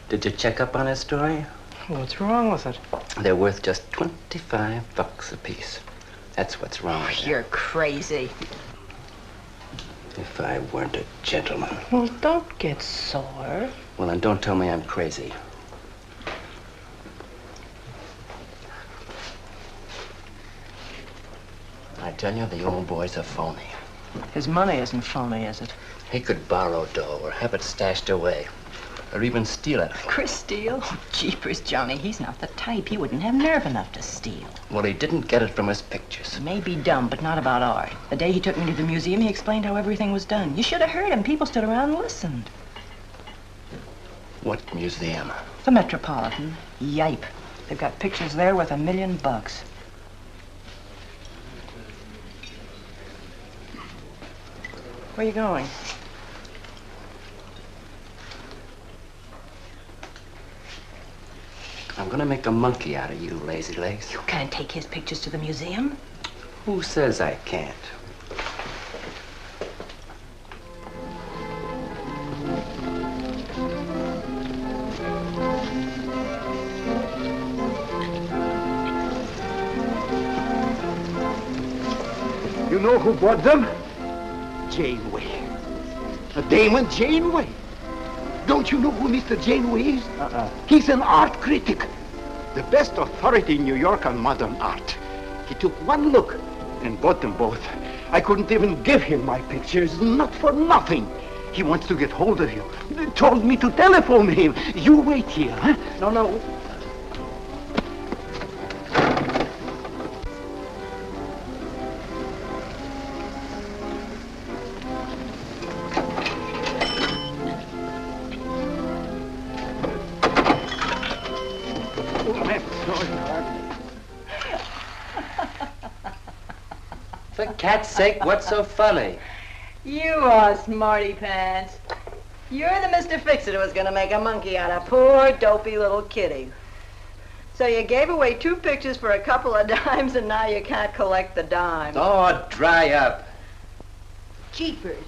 Did you check up on his story? What's wrong with it? They're worth just $25 a piece. That's what's wrong with them. You're crazy. If I weren't a gentleman. Well, don't get sore. Well, then don't tell me I'm crazy. I tell you, the old boy's a phony. His money isn't phony, is it? He could borrow dough or have it stashed away. Or even steal it. Chris steal? Oh, jeepers, Johnny, he's not the type. He wouldn't have nerve enough to steal. Well, he didn't get it from his pictures. He may be dumb, but not about art. The day he took me to the museum, he explained how everything was done. You should have heard him. People stood around and listened. What museum? The Metropolitan. Yipe. They've got pictures there worth $1 million. Where are you going? I'm gonna make a monkey out of you, lazy legs. You can't take his pictures to the museum. Who says I can't? You know who bought them? Janeway. A Damon Janeway. Don't you know who Mr. Janeway is? He's an art critic. The best authority in New York on modern art. He took one look and bought them both. I couldn't even give him my pictures, not for nothing. He wants to get hold of you. They told me to telephone him. You wait here, huh? No. For cat's sake, what's so funny? You are smarty pants. You're the Mr. Fix-It who was going to make a monkey out of poor, dopey little kitty. So you gave away 2 pictures for a couple of dimes, and now you can't collect the dime. Oh, dry up. Jeepers.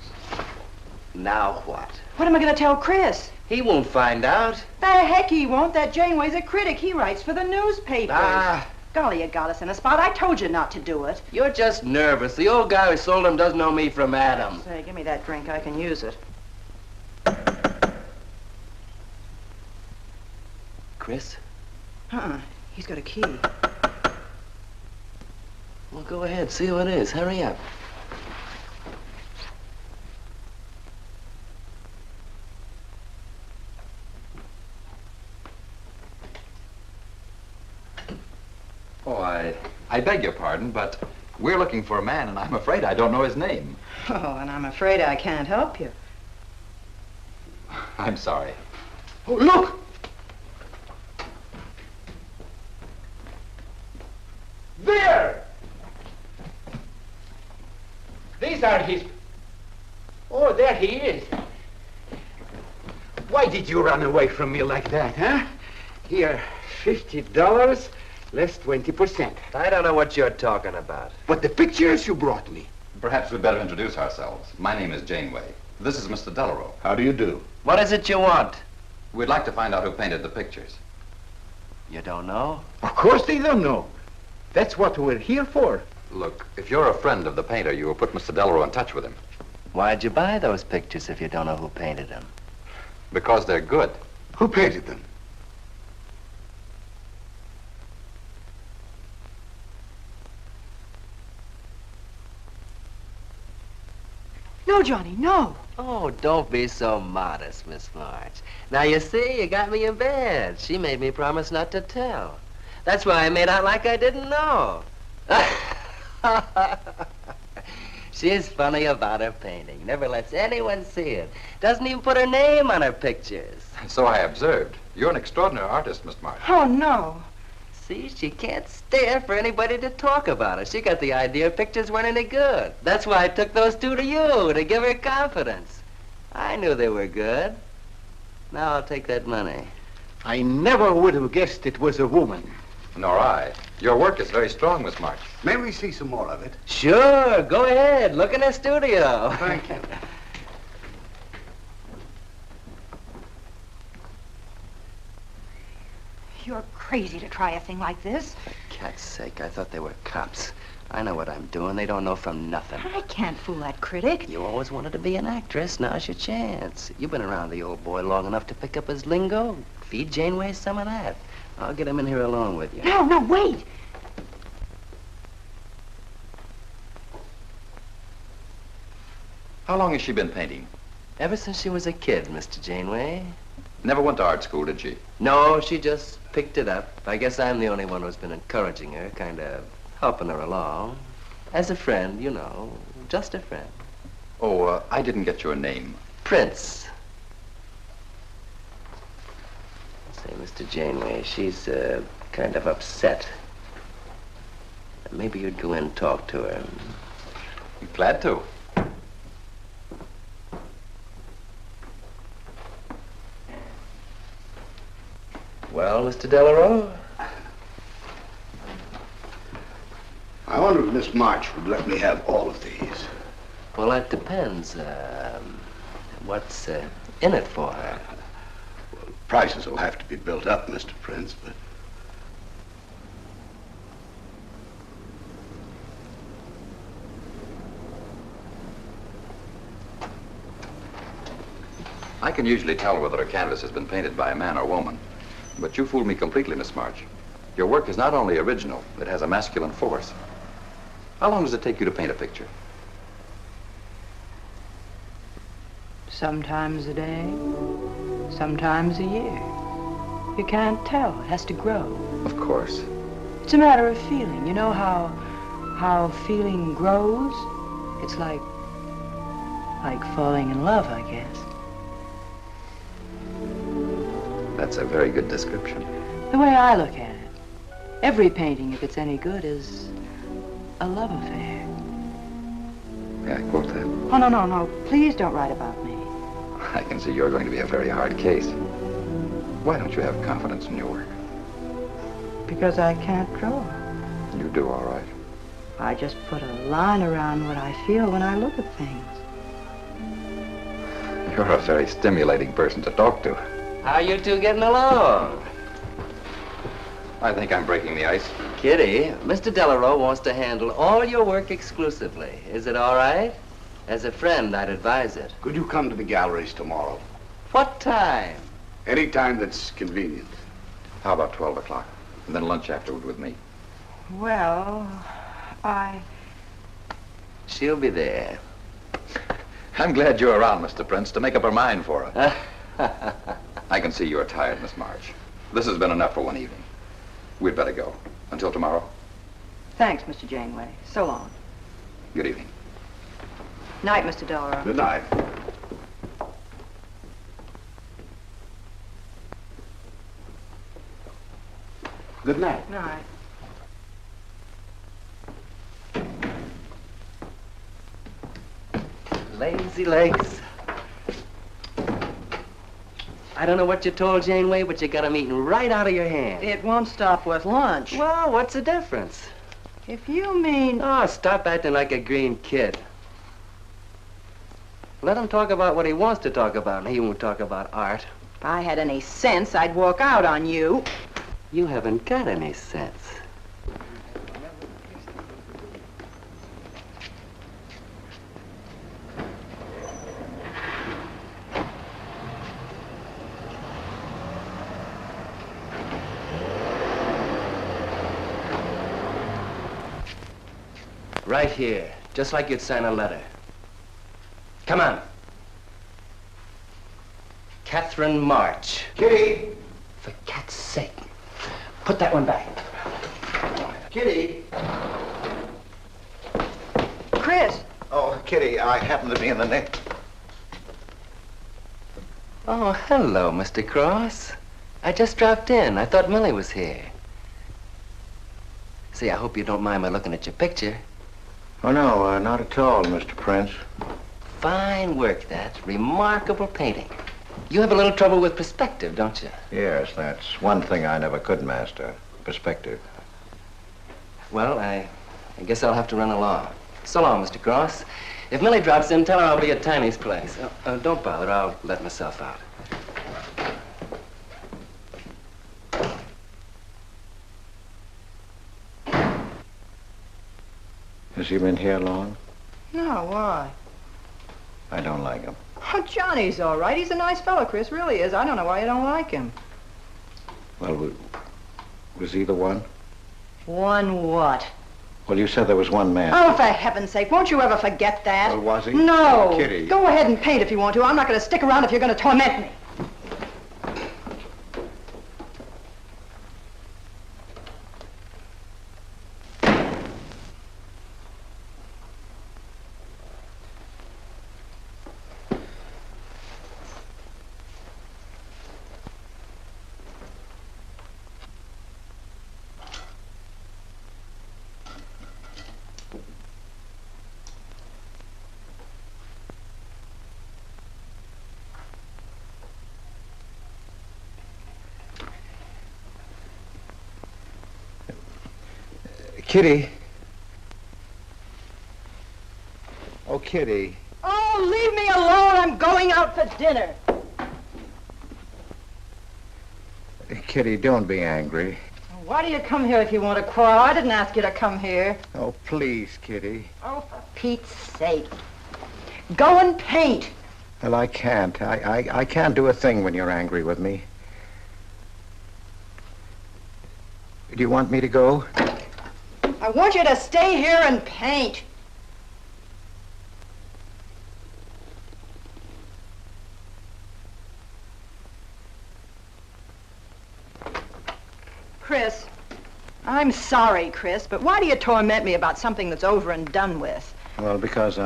Now what? What am I going to tell Chris? He won't find out. The heck he won't. That Janeway's a critic. He writes for the newspapers. Ah. Golly, you got us in a spot. I told you not to do it. You're just nervous. The old guy who sold him doesn't know me from Adam. Say, give me that drink. I can use it. Chris? He's got a key. Well, go ahead. See who it is. Hurry up. Oh, I beg your pardon, but we're looking for a man, and I'm afraid I don't know his name. Oh, and I'm afraid I can't help you. I'm sorry. Oh, look! There! These are his... Oh, there he is. did you run away from me like that, huh? Here, $50, less 20%. I don't know what you're talking about. But the pictures you brought me. Perhaps we'd better introduce ourselves. My name is Janeway. This is Mr. Delarue. How do you do? What is it you want? We'd like to find out who painted the pictures. You don't know? Of course they don't know. That's what we're here for. Look, if you're a friend of the painter, you will put Mr. Delarue in touch with him. Why'd you buy those pictures if you don't know who painted them? Because they're good. Who painted them? No, Johnny, no. Oh, don't be so modest, Miss March. Now, you see, you got me in bed. She made me promise not to tell. That's why I made out like I didn't know. She's funny about her painting. Never lets anyone see it. Doesn't even put her name on her pictures. So I observed. You're an extraordinary artist, Miss March. Oh, no. See, she can't stand for anybody to talk about her. She got the idea pictures weren't any good. That's why I took those two to you, to give her confidence. I knew they were good. Now I'll take that money. I never would have guessed it was a woman. Nor I. Your work is very strong, Miss March. May we see some more of it? Sure, go ahead. Look in the studio. Thank you. You're crazy to try a thing like this. Cat's sake, I thought they were cops. I know what I'm doing. They don't know from nothing. I can't fool that critic. You always wanted to be an actress. Now's your chance. You've been around the old boy long enough to pick up his lingo. Feed Janeway some of that. I'll get him in here alone with you. No, wait. How long has she been painting? Ever since she was a kid, Mr. Janeway. Never went to art school, did she? No, she just picked it up. I guess I'm the only one who's been encouraging her, kind of helping her along. As a friend, you know, just a friend. Oh, I didn't get your name. Prince. Say, Mr. Janeway, she's kind of upset. Maybe you'd go in and talk to her. Glad to. Well, Mr. Delarue? I wonder if Miss March would let me have all of these. Well, that depends. What's in it for her? Well, prices will have to be built up, Mr. Prince, but... I can usually tell whether a canvas has been painted by a man or woman. But you fooled me completely, Miss March. Your work is not only original, it has a masculine force. How long does it take you to paint a picture? Sometimes a day, sometimes a year. You can't tell. It has to grow. Of course. It's a matter of feeling. You know how feeling grows? It's like falling in love, I guess. That's a very good description. The way I look at it, every painting, if it's any good, is a love affair. May I quote that? Oh, no. Please don't write about me. I can see you're going to be a very hard case. Why don't you have confidence in your work? Because I can't draw. You do all right. I just put a line around what I feel when I look at things. You're a very stimulating person to talk to. How you two getting along? I think I'm breaking the ice. Kitty, Mr. Delarue wants to handle all your work exclusively. Is it all right? As a friend, I'd advise it. Could you come to the galleries tomorrow? What time? Any time that's convenient. How about 12 o'clock? And then lunch afterward with me. Well, She'll be there. I'm glad you're around, Mr. Prince, to make up her mind for her. I can see you're tired, Miss March. This has been enough for one evening. We'd better go. Until tomorrow. Thanks, Mr. Janeway. So long. Good evening. Night, Mr. Delarue. Good night. Good night. Night. Lazy legs. I don't know what you told Janeway, but you got him eating right out of your hand. It won't stop with lunch. Well, what's the difference? If you mean... Oh, stop acting like a green kid. Let him talk about what he wants to talk about, and he won't talk about art. If I had any sense, I'd walk out on you. You haven't got any sense. Right here, just like you'd sign a letter. Come on. Catherine March. Kitty! For cat's sake. Put that one back. Kitty! Chris! Oh, Kitty, I happen to be in the nick. Oh, hello, Mr. Cross. I just dropped in. I thought Millie was here. See, I hope you don't mind my looking at your picture. Oh, no, not at all, Mr. Prince. Fine work, that. Remarkable painting. You have a little trouble with perspective, don't you? Yes, that's one thing I never could master. Perspective. Well, I guess I'll have to run along. So long, Mr. Cross. If Millie drops in, tell her I'll be at Tiny's place. Don't bother. I'll let myself out. Has he been here long? No, why? I don't like him. Oh, Johnny's all right. He's a nice fellow, Chris, really is. I don't know why you don't like him. Well, was he the one? One what? Well, you said there was one man. Oh, for heaven's sake, won't you ever forget that? Well, was he? No. Kitty. Go ahead and paint if you want to. I'm not going to stick around if you're going to torment me. Kitty. Oh, Kitty. Oh, leave me alone. I'm going out for dinner. Kitty, don't be angry. Why do you come here if you want to quarrel? I didn't ask you to come here. Oh, please, Kitty. Oh, for Pete's sake. Go and paint. Well, I can't. I can't do a thing when you're angry with me. Do you want me to go? I want you to stay here and paint. Chris, I'm sorry, Chris, but why do you torment me about something that's over and done with? Well, because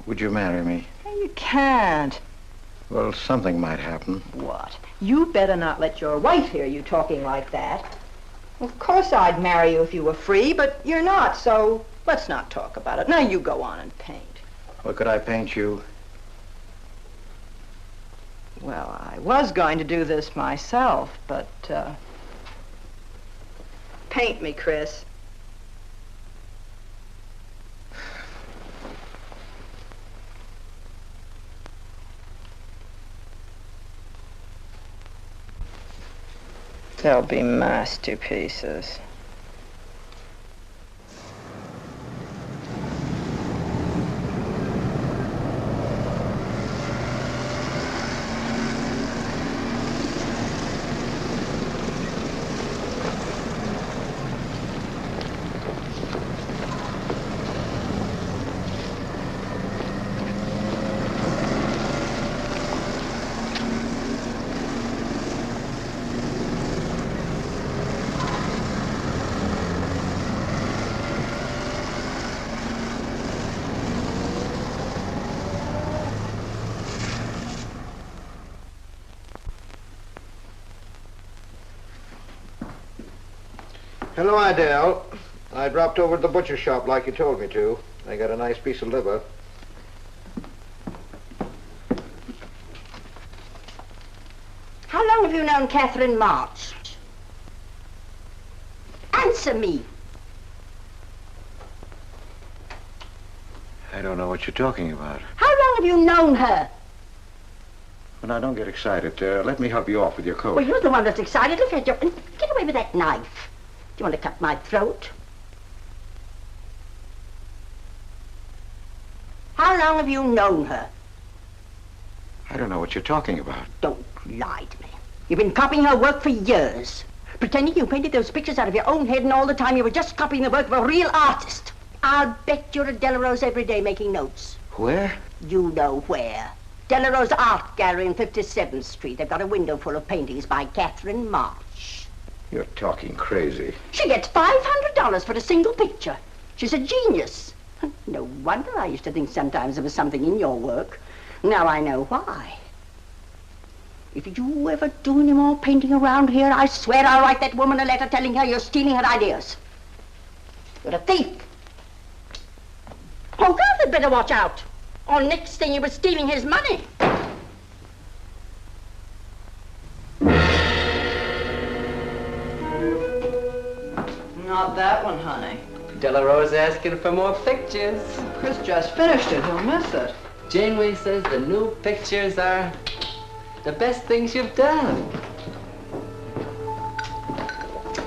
Would you marry me? You can't. Well, something might happen. What? You better not let your wife hear you talking like that. Of course I'd marry you if you were free, but you're not, so let's not talk about it. Now you go on and paint. Well, could I paint you? Well, I was going to do this myself, but, paint me, Chris. They'll be masterpieces. Hello, Adele. I dropped over to the butcher shop like you told me to. I got a nice piece of liver. How long have you known Catherine March? Answer me. I don't know what you're talking about. How long have you known her? Well, now, don't get excited. Let me help you off with your coat. Well, you're the one that's excited. Look at you. Get away with that knife. Do you want to cut my throat? How long have you known her? I don't know what you're talking about. Don't lie to me. You've been copying her work for years. Pretending you painted those pictures out of your own head, and all the time you were just copying the work of a real artist. I'll bet you're at Delarose every day making notes. Where? You know where. Delarose Art Gallery on 57th Street. They've got a window full of paintings by Catherine March. You're talking crazy. She gets $500 for a single picture. She's a genius. No wonder I used to think sometimes there was something in your work. Now I know why. If you ever do any more painting around here, I swear I'll write that woman a letter telling her you're stealing her ideas. You're a thief. Oh, girls had better watch out. Or next thing you were stealing his money. Not that one, honey. Delarose asking for more pictures. Chris just finished it. He'll miss it. Janeway says the new pictures are the best things you've done.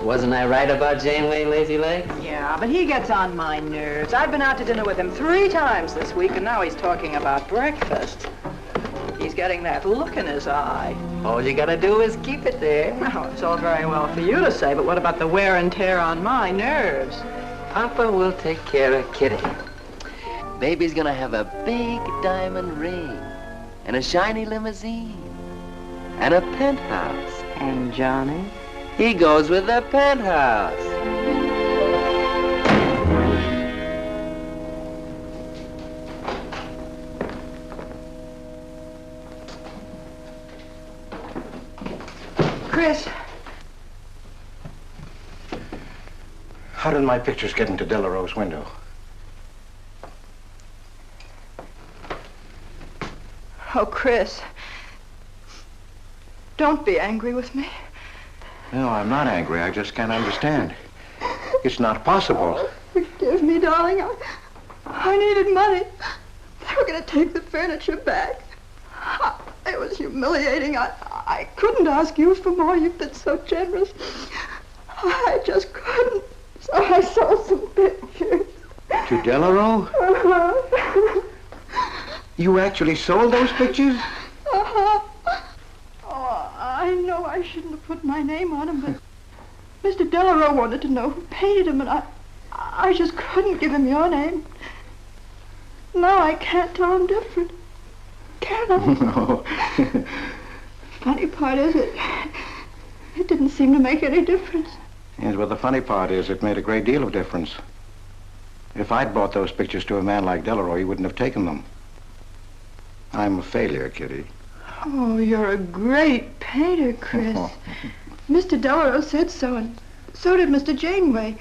Wasn't I right about Janeway, Lazy Legs? Yeah, but he gets on my nerves. I've been out to dinner with him 3 times this week, and now he's talking about breakfast. He's getting that look in his eye. All you gotta do is keep it there. Well, it's all very well for you to say, but what about the wear and tear on my nerves? Papa will take care of Kitty. Baby's gonna have a big diamond ring, and a shiny limousine, and a penthouse. And Johnny? He goes with the penthouse. Chris. How did my pictures get into Delarose's window? Oh, Chris. Don't be angry with me. No, I'm not angry. I just can't understand. It's not possible. Forgive me, darling. I needed money. They were going to take the furniture back. It was humiliating. I couldn't ask you for more. You've been so generous. I just couldn't. So I sold some pictures. To Delarose? Uh-huh. You actually sold those pictures? Uh-huh. Oh, I know I shouldn't have put my name on them, but Mr. Delarose wanted to know who painted them, and I just couldn't give him your name. Now I can't tell him different. Can I? No. Funny part is it didn't seem to make any difference. Yes, well, the funny part is it made a great deal of difference. If I'd bought those pictures to a man like Delarose, he wouldn't have taken them. I'm a failure, Kitty. Oh, you're a great painter, Chris. Mr. Delarose said so, and so did Mr. Janeway.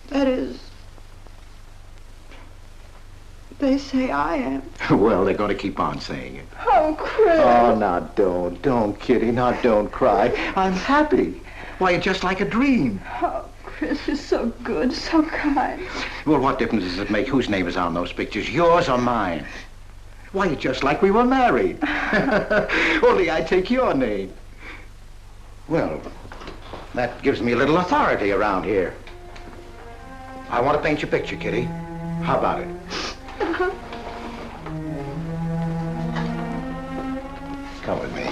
That is, they say I am. Well, they're going to keep on saying it. Oh, Chris. Oh, now don't, Kitty. Now don't cry. I'm happy. Why, it's just like a dream. Oh, Chris, you're so good, so kind. Well, what difference does it make whose name is on those pictures, yours or mine? Why, it's just like we were married. Only I take your name. Well, that gives me a little authority around here. I want to paint your picture, Kitty. How about it? Come with me.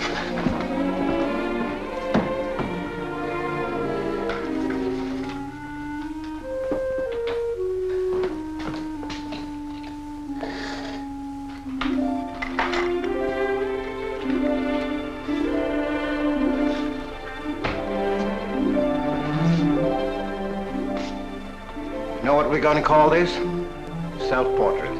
Know what we're going to call this? Self-portrait.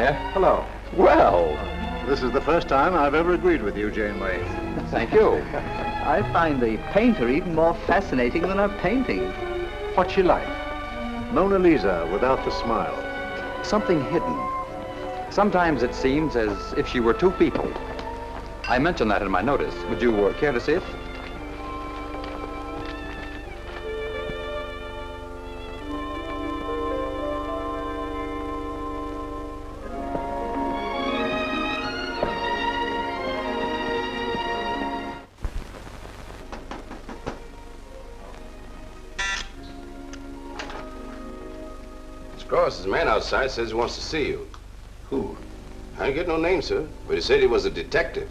Mayor. Hello. Well, this is the first time I've ever agreed with you, Janeway. Thank you. I find the painter even more fascinating than her painting. What's she like? Mona Lisa without the smile. Something hidden. Sometimes it seems as if she were two people. I mentioned that in my notice. Would you care to see it? Cross's man outside says he wants to see you. Who? I ain't get no name, sir, but he said he was a detective.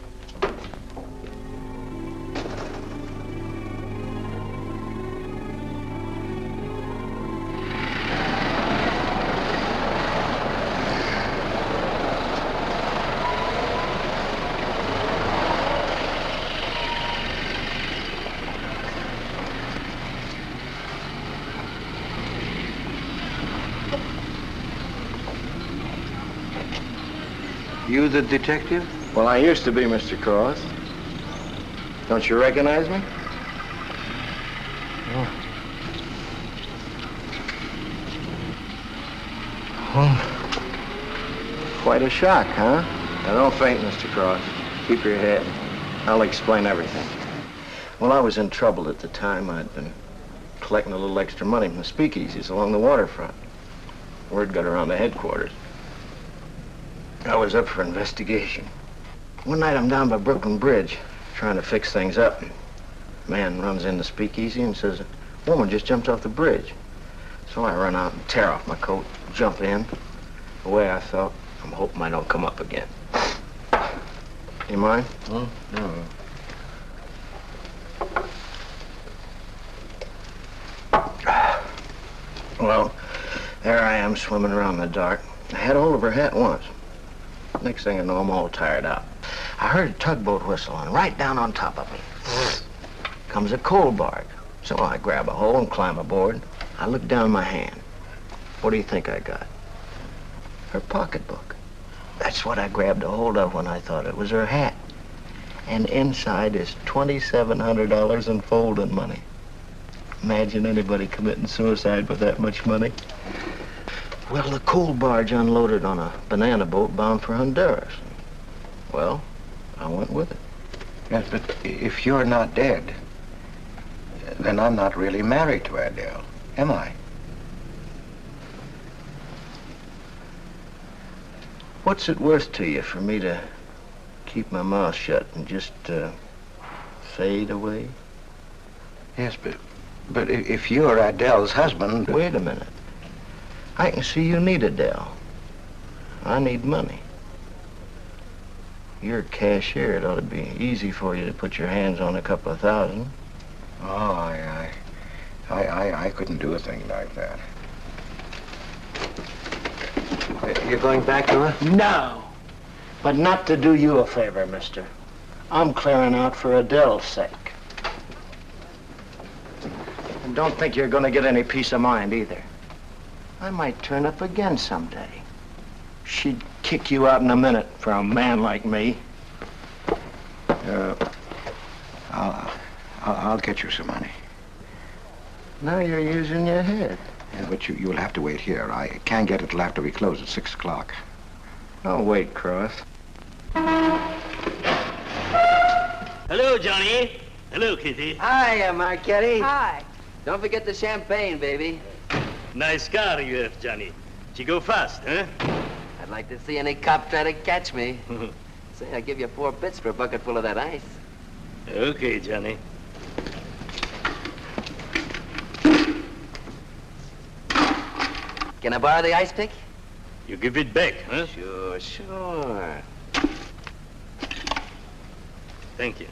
You the detective? Well, I used to be, Mr. Cross. Don't you recognize me? Oh. Quite a shock, huh? Now, don't faint, Mr. Cross. Keep your head. I'll explain everything. Well, I was in trouble at the time. I'd been collecting a little extra money from the speakeasies along the waterfront. Word got around to headquarters. I was up for investigation. One night I'm down by Brooklyn Bridge trying to fix things up. A man runs in the speakeasy and says, a woman just jumped off the bridge. So I run out and tear off my coat, jump in. The way I felt, I'm hoping I don't come up again. You mind? No. Well, there I am swimming around in the dark. I had hold of her hat once. Next thing I know, I'm all tired out. I heard a tugboat whistle and right down on top of me comes a coal barge. So I grab a hole and climb aboard. I look down my hand. What do you think I got? Her pocketbook. That's what I grabbed a hold of when I thought it was her hat. And inside is $2,700 in folding money. Imagine anybody committing suicide with that much money. Well, the coal barge unloaded on a banana boat bound for Honduras. Well, I went with it. Yes, but if you're not dead, then I'm not really married to Adele, am I? What's it worth to you for me to keep my mouth shut and just fade away? Yes, but if you're Adele's husband... Wait a minute. I can see you need Adele. I need money. You're a cashier. It ought to be easy for you to put your hands on a couple of thousand. Oh, I couldn't do a thing like that. You're going back to her? No. But not to do you a favor, mister. I'm clearing out for Adele's sake. And don't think you're going to get any peace of mind either. I might turn up again someday. She'd kick you out in a minute for a man like me. I'll get you some money. Now you're using your head. Yeah, but you'll have to wait here. I can't get it till after we close at 6 o'clock. I'll wait, Cross. Hello, Johnny. Hello, Kitty. Hi, Marquetti. Hi. Don't forget the champagne, baby. Nice car you have, Johnny. She go fast, huh? I'd like to see any cop try to catch me. Say, I'll give you 4 bits for a bucket full of that ice. Okay, Johnny. Can I borrow the ice pick? You give it back, huh? Sure. Thank you.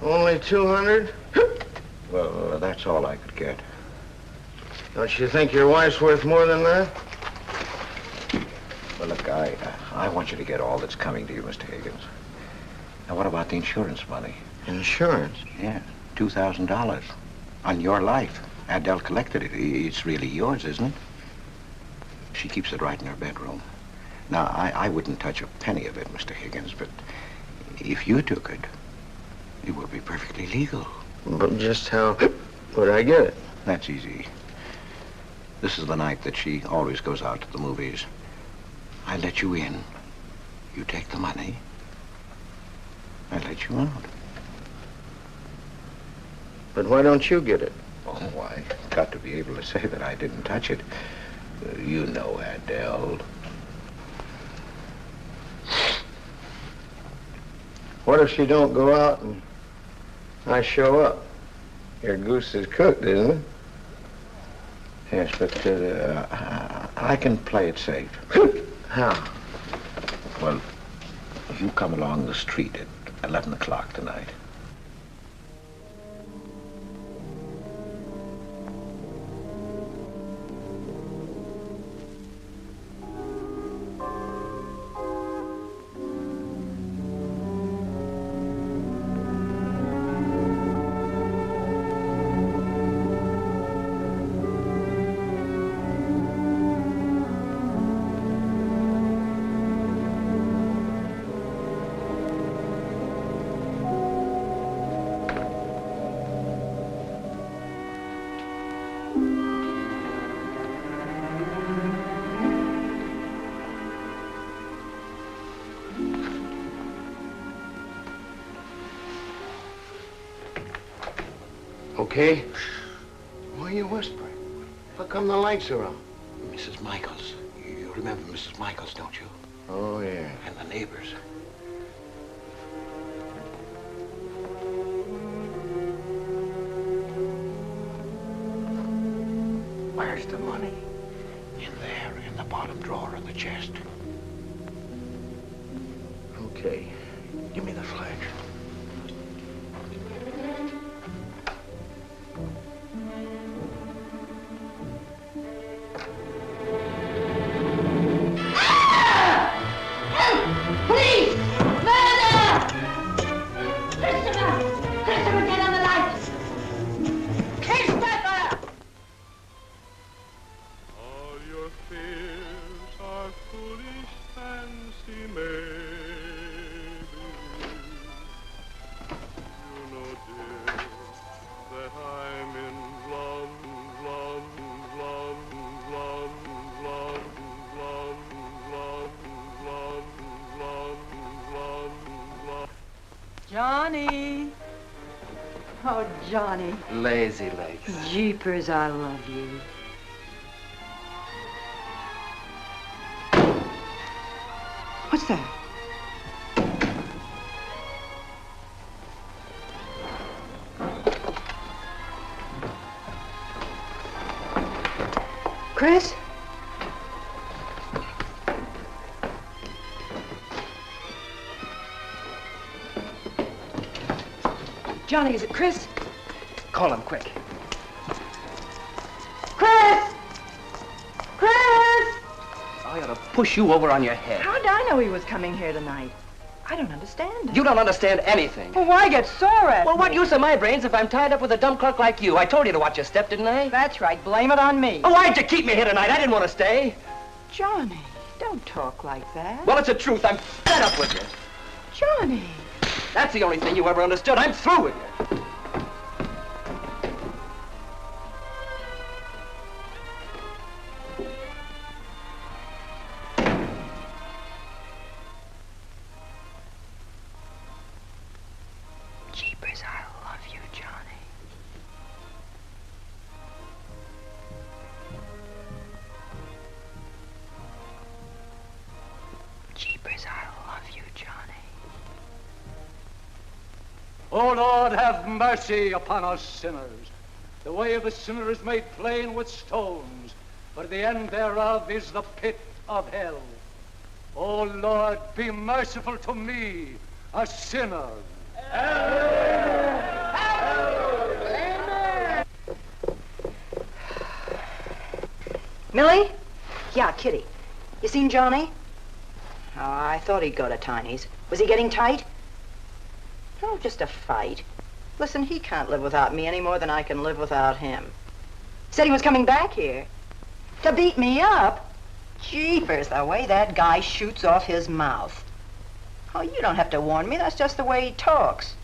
Only 200? Well, that's all I could get. Don't you think your wife's worth more than that? Well, look, I want you to get all that's coming to you, Mr. Higgins. Now, what about the insurance money? Insurance? Yeah, $2,000 on your life. Adele collected it. It's really yours, isn't it? She keeps it right in her bedroom. Now, I wouldn't touch a penny of it, Mr. Higgins, but if you took it, it would be perfectly legal. But just how would I get it? That's easy. This is the night that she always goes out to the movies. I let you in. You take the money. I let you out. But why don't you get it? Oh, I got to be able to say that I didn't touch it. You know, Adele. What if she don't go out and I show up? Your goose is cooked, isn't it? Yes, but I can play it safe. How? Well, you come along the street at 11 o'clock tonight. Okay? Why are you whispering? How come the lights are on? Mrs. Michaels. You remember Mrs. Michaels, don't you? Oh, yeah. And the neighbors. Where's the money? In there, in the bottom drawer of the chest. Okay. Give me the flash. Police! Murder! Christopher! Christopher, get on the lights! Christopher! All your fears are foolish fancy maybe. You know, dear, that I'm in love, love, love, love, love, love, love, love, love, love, love. Johnny. Oh, Johnny. Lazy legs. Jeepers, I love you. What's that? Chris? Johnny, is it Chris? Call him quick. Chris! Chris! I ought to push you over on your head. How'd I know he was coming here tonight? I don't understand. You don't understand anything. Well, why get sore at Well, me? what use are my brains if I'm tied up with a dumb clerk like you? I told you to watch your step, didn't I? That's right. Blame it on me. Oh, why'd you keep me here tonight? I didn't want to stay. Johnny, don't talk like that. Well, it's the truth. I'm fed up with you. Johnny. That's the only thing you ever understood. I'm through with you. Jeepers, I love you, Johnny. Jeepers, I love you, Johnny. O Lord, have mercy upon us sinners. The way of the sinner is made plain with stones, but the end thereof is the pit of hell. O Lord, be merciful to me, a sinner. Millie? Yeah, Kitty. You seen Johnny? Oh, I thought he'd go to Tiny's. Was he getting tight? Oh, just a fight. Listen, he can't live without me any more than I can live without him. Said he was coming back here. To beat me up? Jeepers, the way that guy shoots off his mouth. Oh, you don't have to warn me. That's just the way he talks.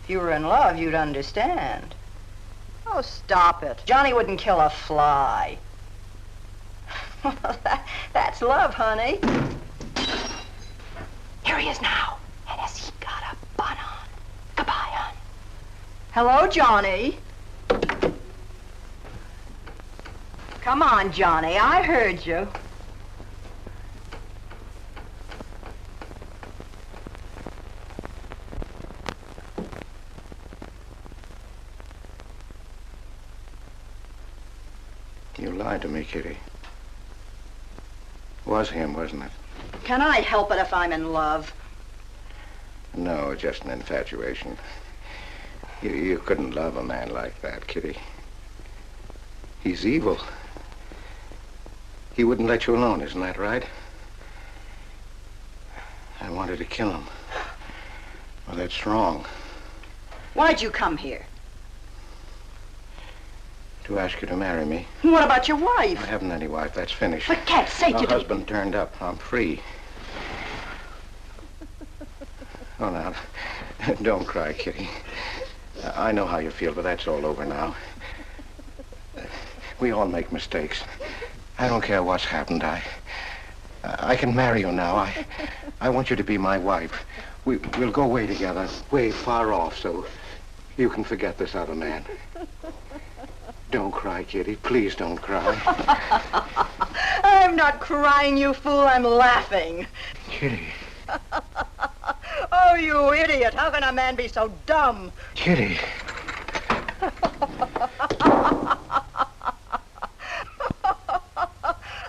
If you were in love, you'd understand. Oh, stop it. Johnny wouldn't kill a fly. That's love, honey. Here he is now. And has he got a bun on? Goodbye, hon. Hello, Johnny. Come on, Johnny. I heard you. You lied to me, Kitty. Was him, wasn't it? Can I help it if I'm in love? No, just an infatuation. You couldn't love a man like that, Kitty. He's evil. He wouldn't let you alone, isn't that right? I wanted to kill him. Well, that's wrong. Why'd you come here? To ask you to marry me. What about your wife? I haven't any wife. That's finished. For cat's sake, My you don't... husband turned up. I'm free. Oh, now, don't cry, Kitty. I know how you feel, but that's all over now. We all make mistakes. I don't care what's happened. I can marry you now. I want you to be my wife. We'll go away together, way far off, so you can forget this other man. Don't cry, Kitty. Please don't cry. I'm not crying, you fool. I'm laughing. Kitty. Oh, you idiot. How can a man be so dumb? Kitty.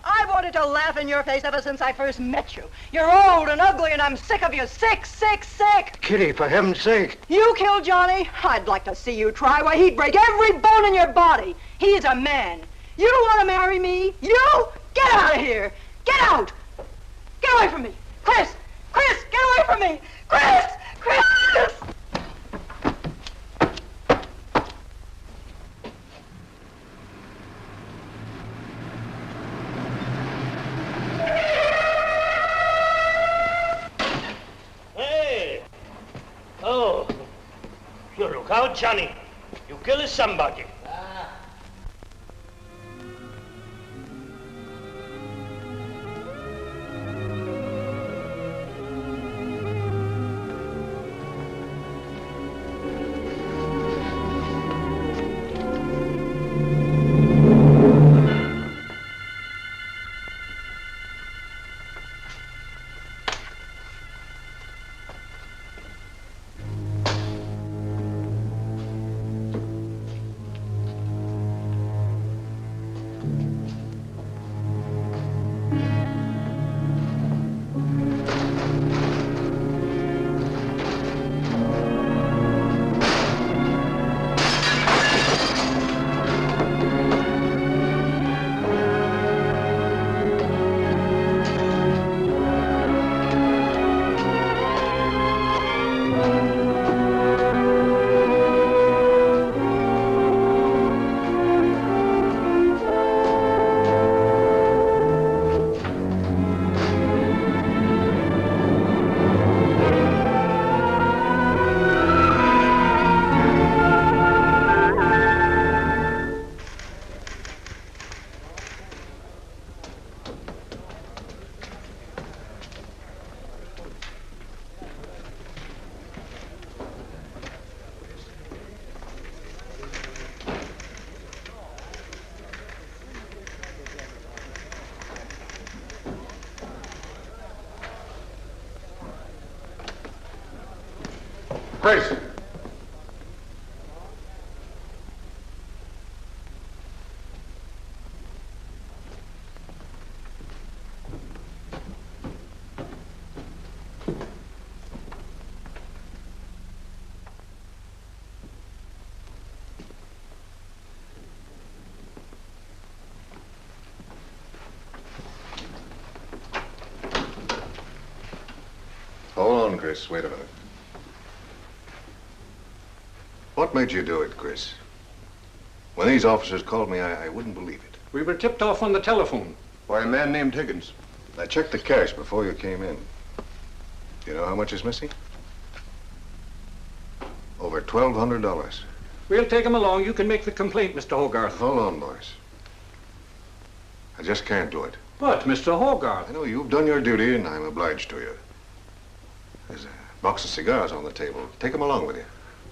I wanted to laugh in your face ever since I first met you. You're old and ugly, and I'm sick of you. Sick, sick, sick. Kitty, for heaven's sake. You killed Johnny? I'd like to see you try. Why, he'd break every bone in your body. He's a man. You don't want to marry me? You? Get out of here. Get out. Get away from me. Chris! Chris, get away from me. Chris! Chris! Hey! Oh, you look out, Johnny. You kill somebody. Chris. Hold on, Chris. Wait a minute. What made you do it, Chris? When these officers called me, I wouldn't believe it. We were tipped off on the telephone. Why, a man named Higgins. I checked the cash before you came in. You know how much is missing? Over $1,200. We'll take him along. You can make the complaint, Mr. Hogarth. Hold on, boys. I just can't do it. But, Mr. Hogarth... I know you've done your duty, and I'm obliged to you. There's a box of cigars on the table. Take them along with you.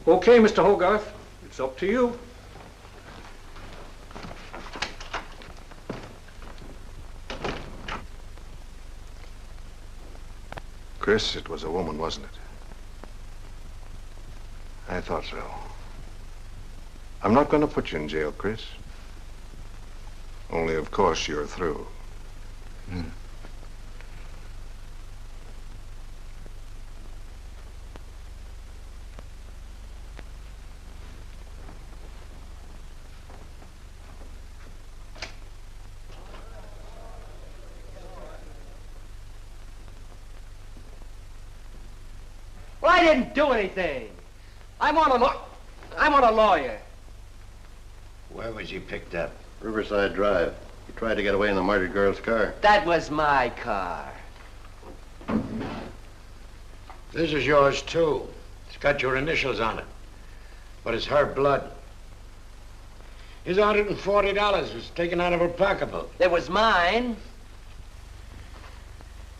Okay, Mr. Hogarth. It's up to you. Chris, it was a woman, wasn't it? I thought so. I'm not going to put you in jail, Chris. Only, of course, you're through. Well, I didn't do anything. I want a lawyer. Where was he picked up? Riverside Drive. He tried to get away in the murdered girl's car. That was my car. This is yours, too. It's got your initials on it. But it's her blood. His $140 was taken out of her pocketbook. It was mine.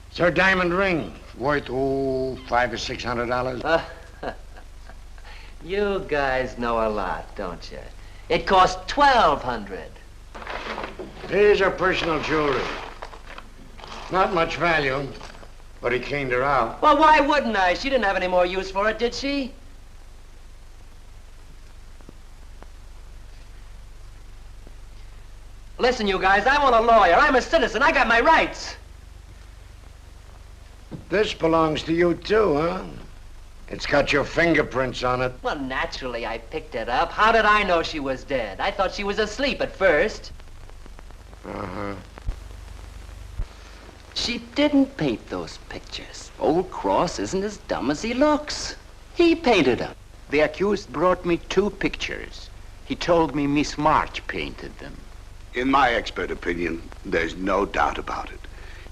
It's her diamond ring, worth, $500 or $600. You guys know a lot, don't you? It cost $1,200. Here's her personal jewelry. Not much value, but he cleaned her out. Well, why wouldn't I? She didn't have any more use for it, did she? Listen, you guys, I want a lawyer. I'm a citizen. I got my rights. This belongs to you, too, huh? It's got your fingerprints on it. Well, naturally, I picked it up. How did I know she was dead? I thought she was asleep at first. Uh-huh. She didn't paint those pictures. Old Cross isn't as dumb as he looks. He painted them. The accused brought me 2 pictures. He told me Miss March painted them. In my expert opinion, there's no doubt about it.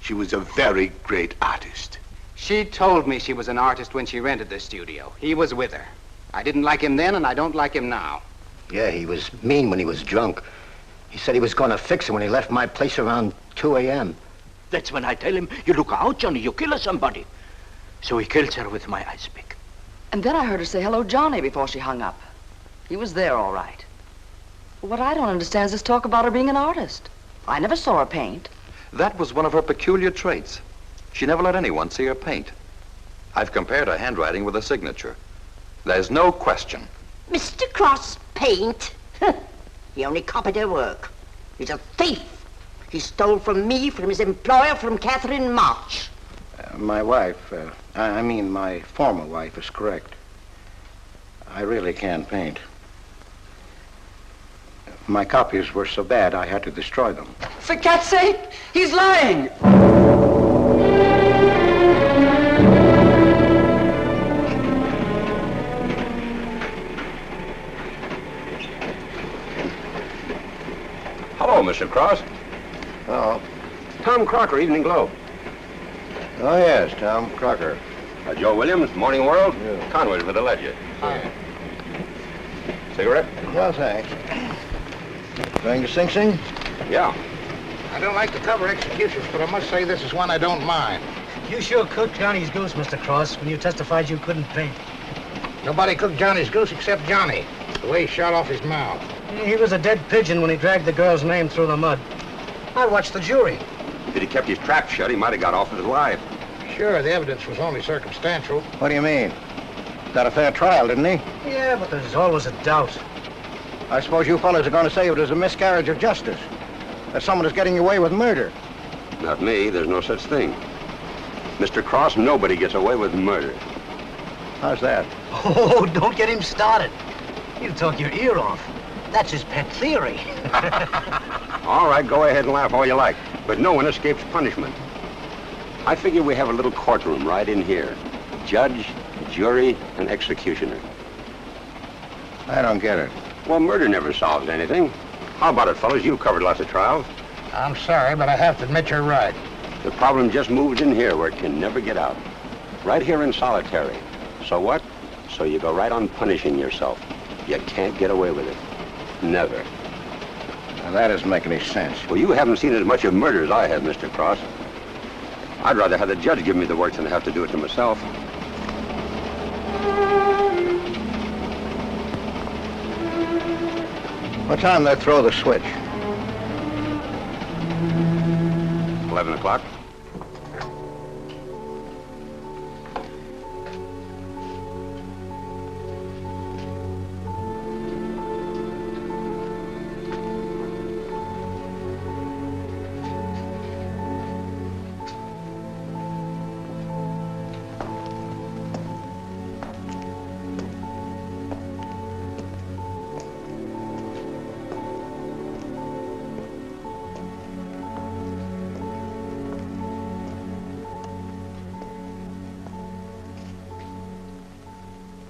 She was a very great artist. She told me she was an artist when she rented the studio. He was with her. I didn't like him then, and I don't like him now. Yeah, he was mean when he was drunk. He said he was going to fix her when he left my place around 2 a.m. That's when I tell him, you look out, Johnny, you kill somebody. So he kills her with my ice pick. And then I heard her say hello, Johnny, before she hung up. He was there, all right. What I don't understand is this talk about her being an artist. I never saw her paint. That was one of her peculiar traits. She never let anyone see her paint. I've compared her handwriting with her signature. There's no question. Mr. Cross paint? He only copied her work. He's a thief. He stole from me, from his employer, from Catherine March. My wife, I mean my former wife, is correct. I really can't paint. My copies were so bad I had to destroy them. For cat's sake, he's lying! Hello, Mr. Cross. Oh. Tom Crocker, Evening Globe. Oh, yes, Tom Crocker. Joe Williams, Morning World. Yeah. Conway's for the Ledger. Yeah. Cigarette? No, thanks. Going to Sing Sing? Yeah. I don't like to cover executions, but I must say this is one I don't mind. You sure cooked Johnny's goose, Mr. Cross, when you testified you couldn't paint. Nobody cooked Johnny's goose except Johnny. The way he shot off his mouth. He was a dead pigeon when he dragged the girl's name through the mud. I watched the jury. If he'd kept his trap shut, he might have got off with his life. Sure, the evidence was only circumstantial. What do you mean? Got a fair trial, didn't he? Yeah, but there's always a doubt. I suppose you fellas are going to say it was a miscarriage of justice. That someone is getting away with murder. Not me. There's no such thing. Mr. Cross, nobody gets away with murder. How's that? Oh, don't get him started. He'll talk your ear off. That's his pet theory. All right, go ahead and laugh all you like, but no one escapes punishment. I figure we have a little courtroom right in here. Judge, jury, and executioner. I don't get it. Well, murder never solves anything. How about it, fellas? You've covered lots of trials. I'm sorry, but I have to admit you're right. The problem just moved in here where it can never get out. Right here in solitary. So what? So you go right on punishing yourself. You can't get away with it. Never. Now, that doesn't make any sense. Well, you haven't seen as much of murder as I have, Mr. Cross. I'd rather have the judge give me the work than have to do it to myself. What time they throw the switch? 11 o'clock.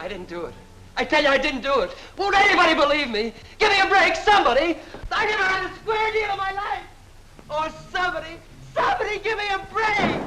I didn't do it. I tell you, I didn't do it. Won't anybody believe me? Give me a break, somebody. I never had a square deal in my life. Or somebody give me a break.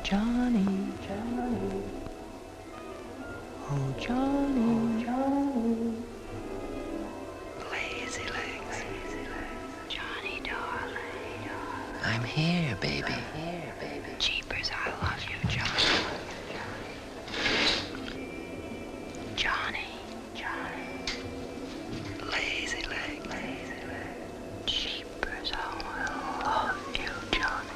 Johnny, Johnny, oh Johnny, Johnny, Lazy legs. Johnny, darling. I'm here, baby. Jeepers, I love you, Johnny. Johnny, Johnny. Lazy legs. Jeepers, I love you, Johnny.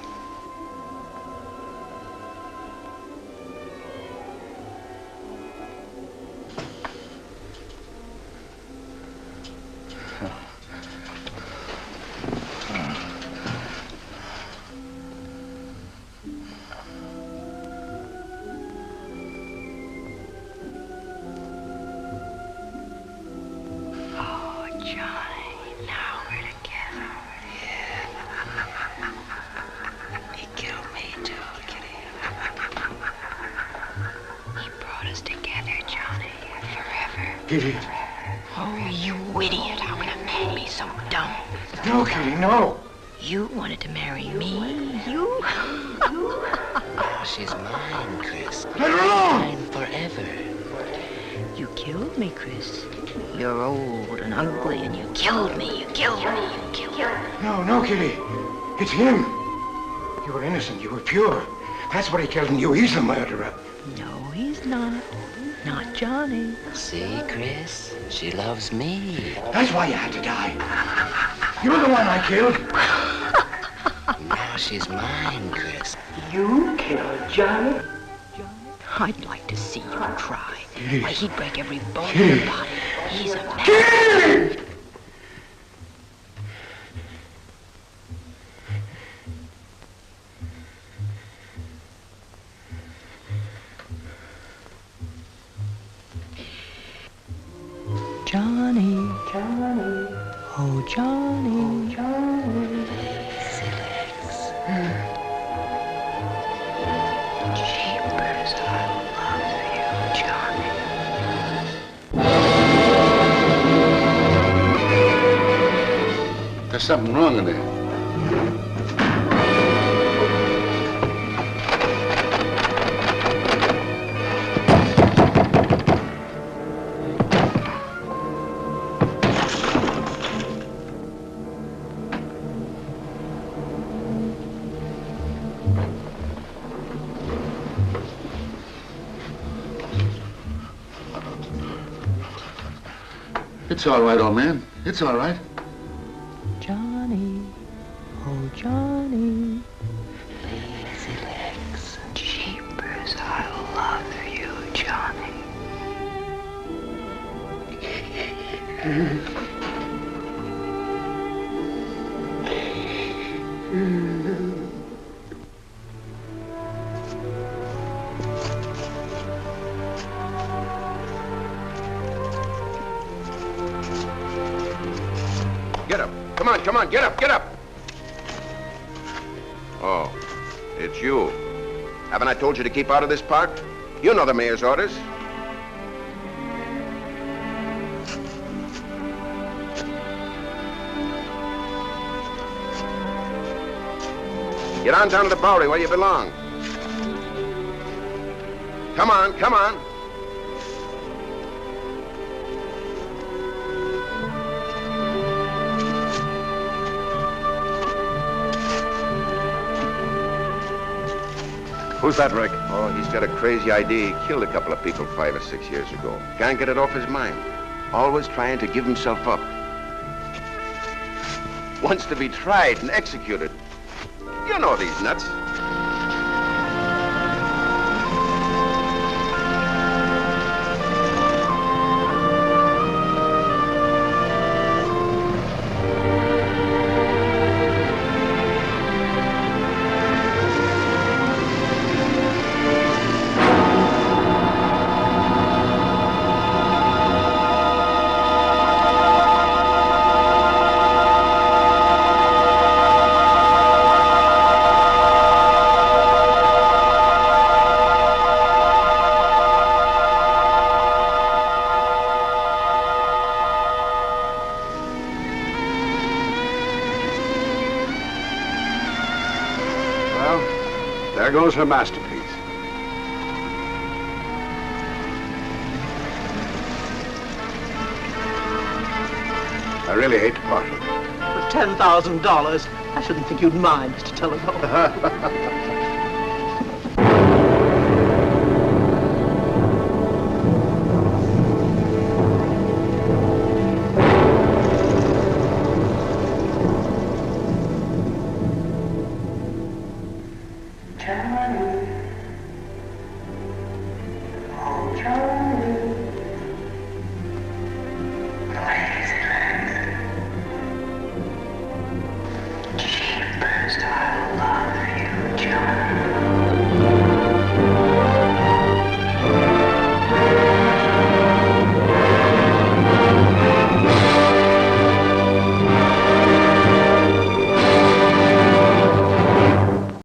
Kitty. Oh, you idiot. How can a man be so dumb? No, Kitty, no. You wanted to marry me? You? Oh, she's mine, Chris. Let her alone! Mine forever. You killed me, Chris. You're old and ugly, and you killed me. You killed me. You killed me. No, no, Kitty. It's him. You were innocent. You were pure. That's what he killed in you. He's the murderer. No, he's not. Not Johnny. See, Chris? She loves me. That's why you had to die. You're the one I killed. Now she's mine, Chris. You killed Johnny? I'd like to see you try. Kitty. Why, he'd break every bone in Kitty. your body. He's a man. Kitty! Johnny, Johnny, oh Johnny, Johnny. Lazy legs. Jeepers, I love you, Johnny. There's something wrong in there. It's all right, old man. It's all right. Johnny, oh Johnny. Lazy legs. Jeepers, I love you, Johnny. Get up. Come on, get up. Oh, it's you. Haven't I told you to keep out of this park? You know the mayor's orders. Get on down to the Bowery where you belong. Come on. Who's that, Rick? Oh, he's got a crazy idea. He killed a couple of people 5 or 6 years ago. Can't get it off his mind. Always trying to give himself up. Wants to be tried and executed. You know these nuts. There goes her masterpiece. I really hate to part with it. For $10,000, I shouldn't think you'd mind, Mr. Telephone. Johnny.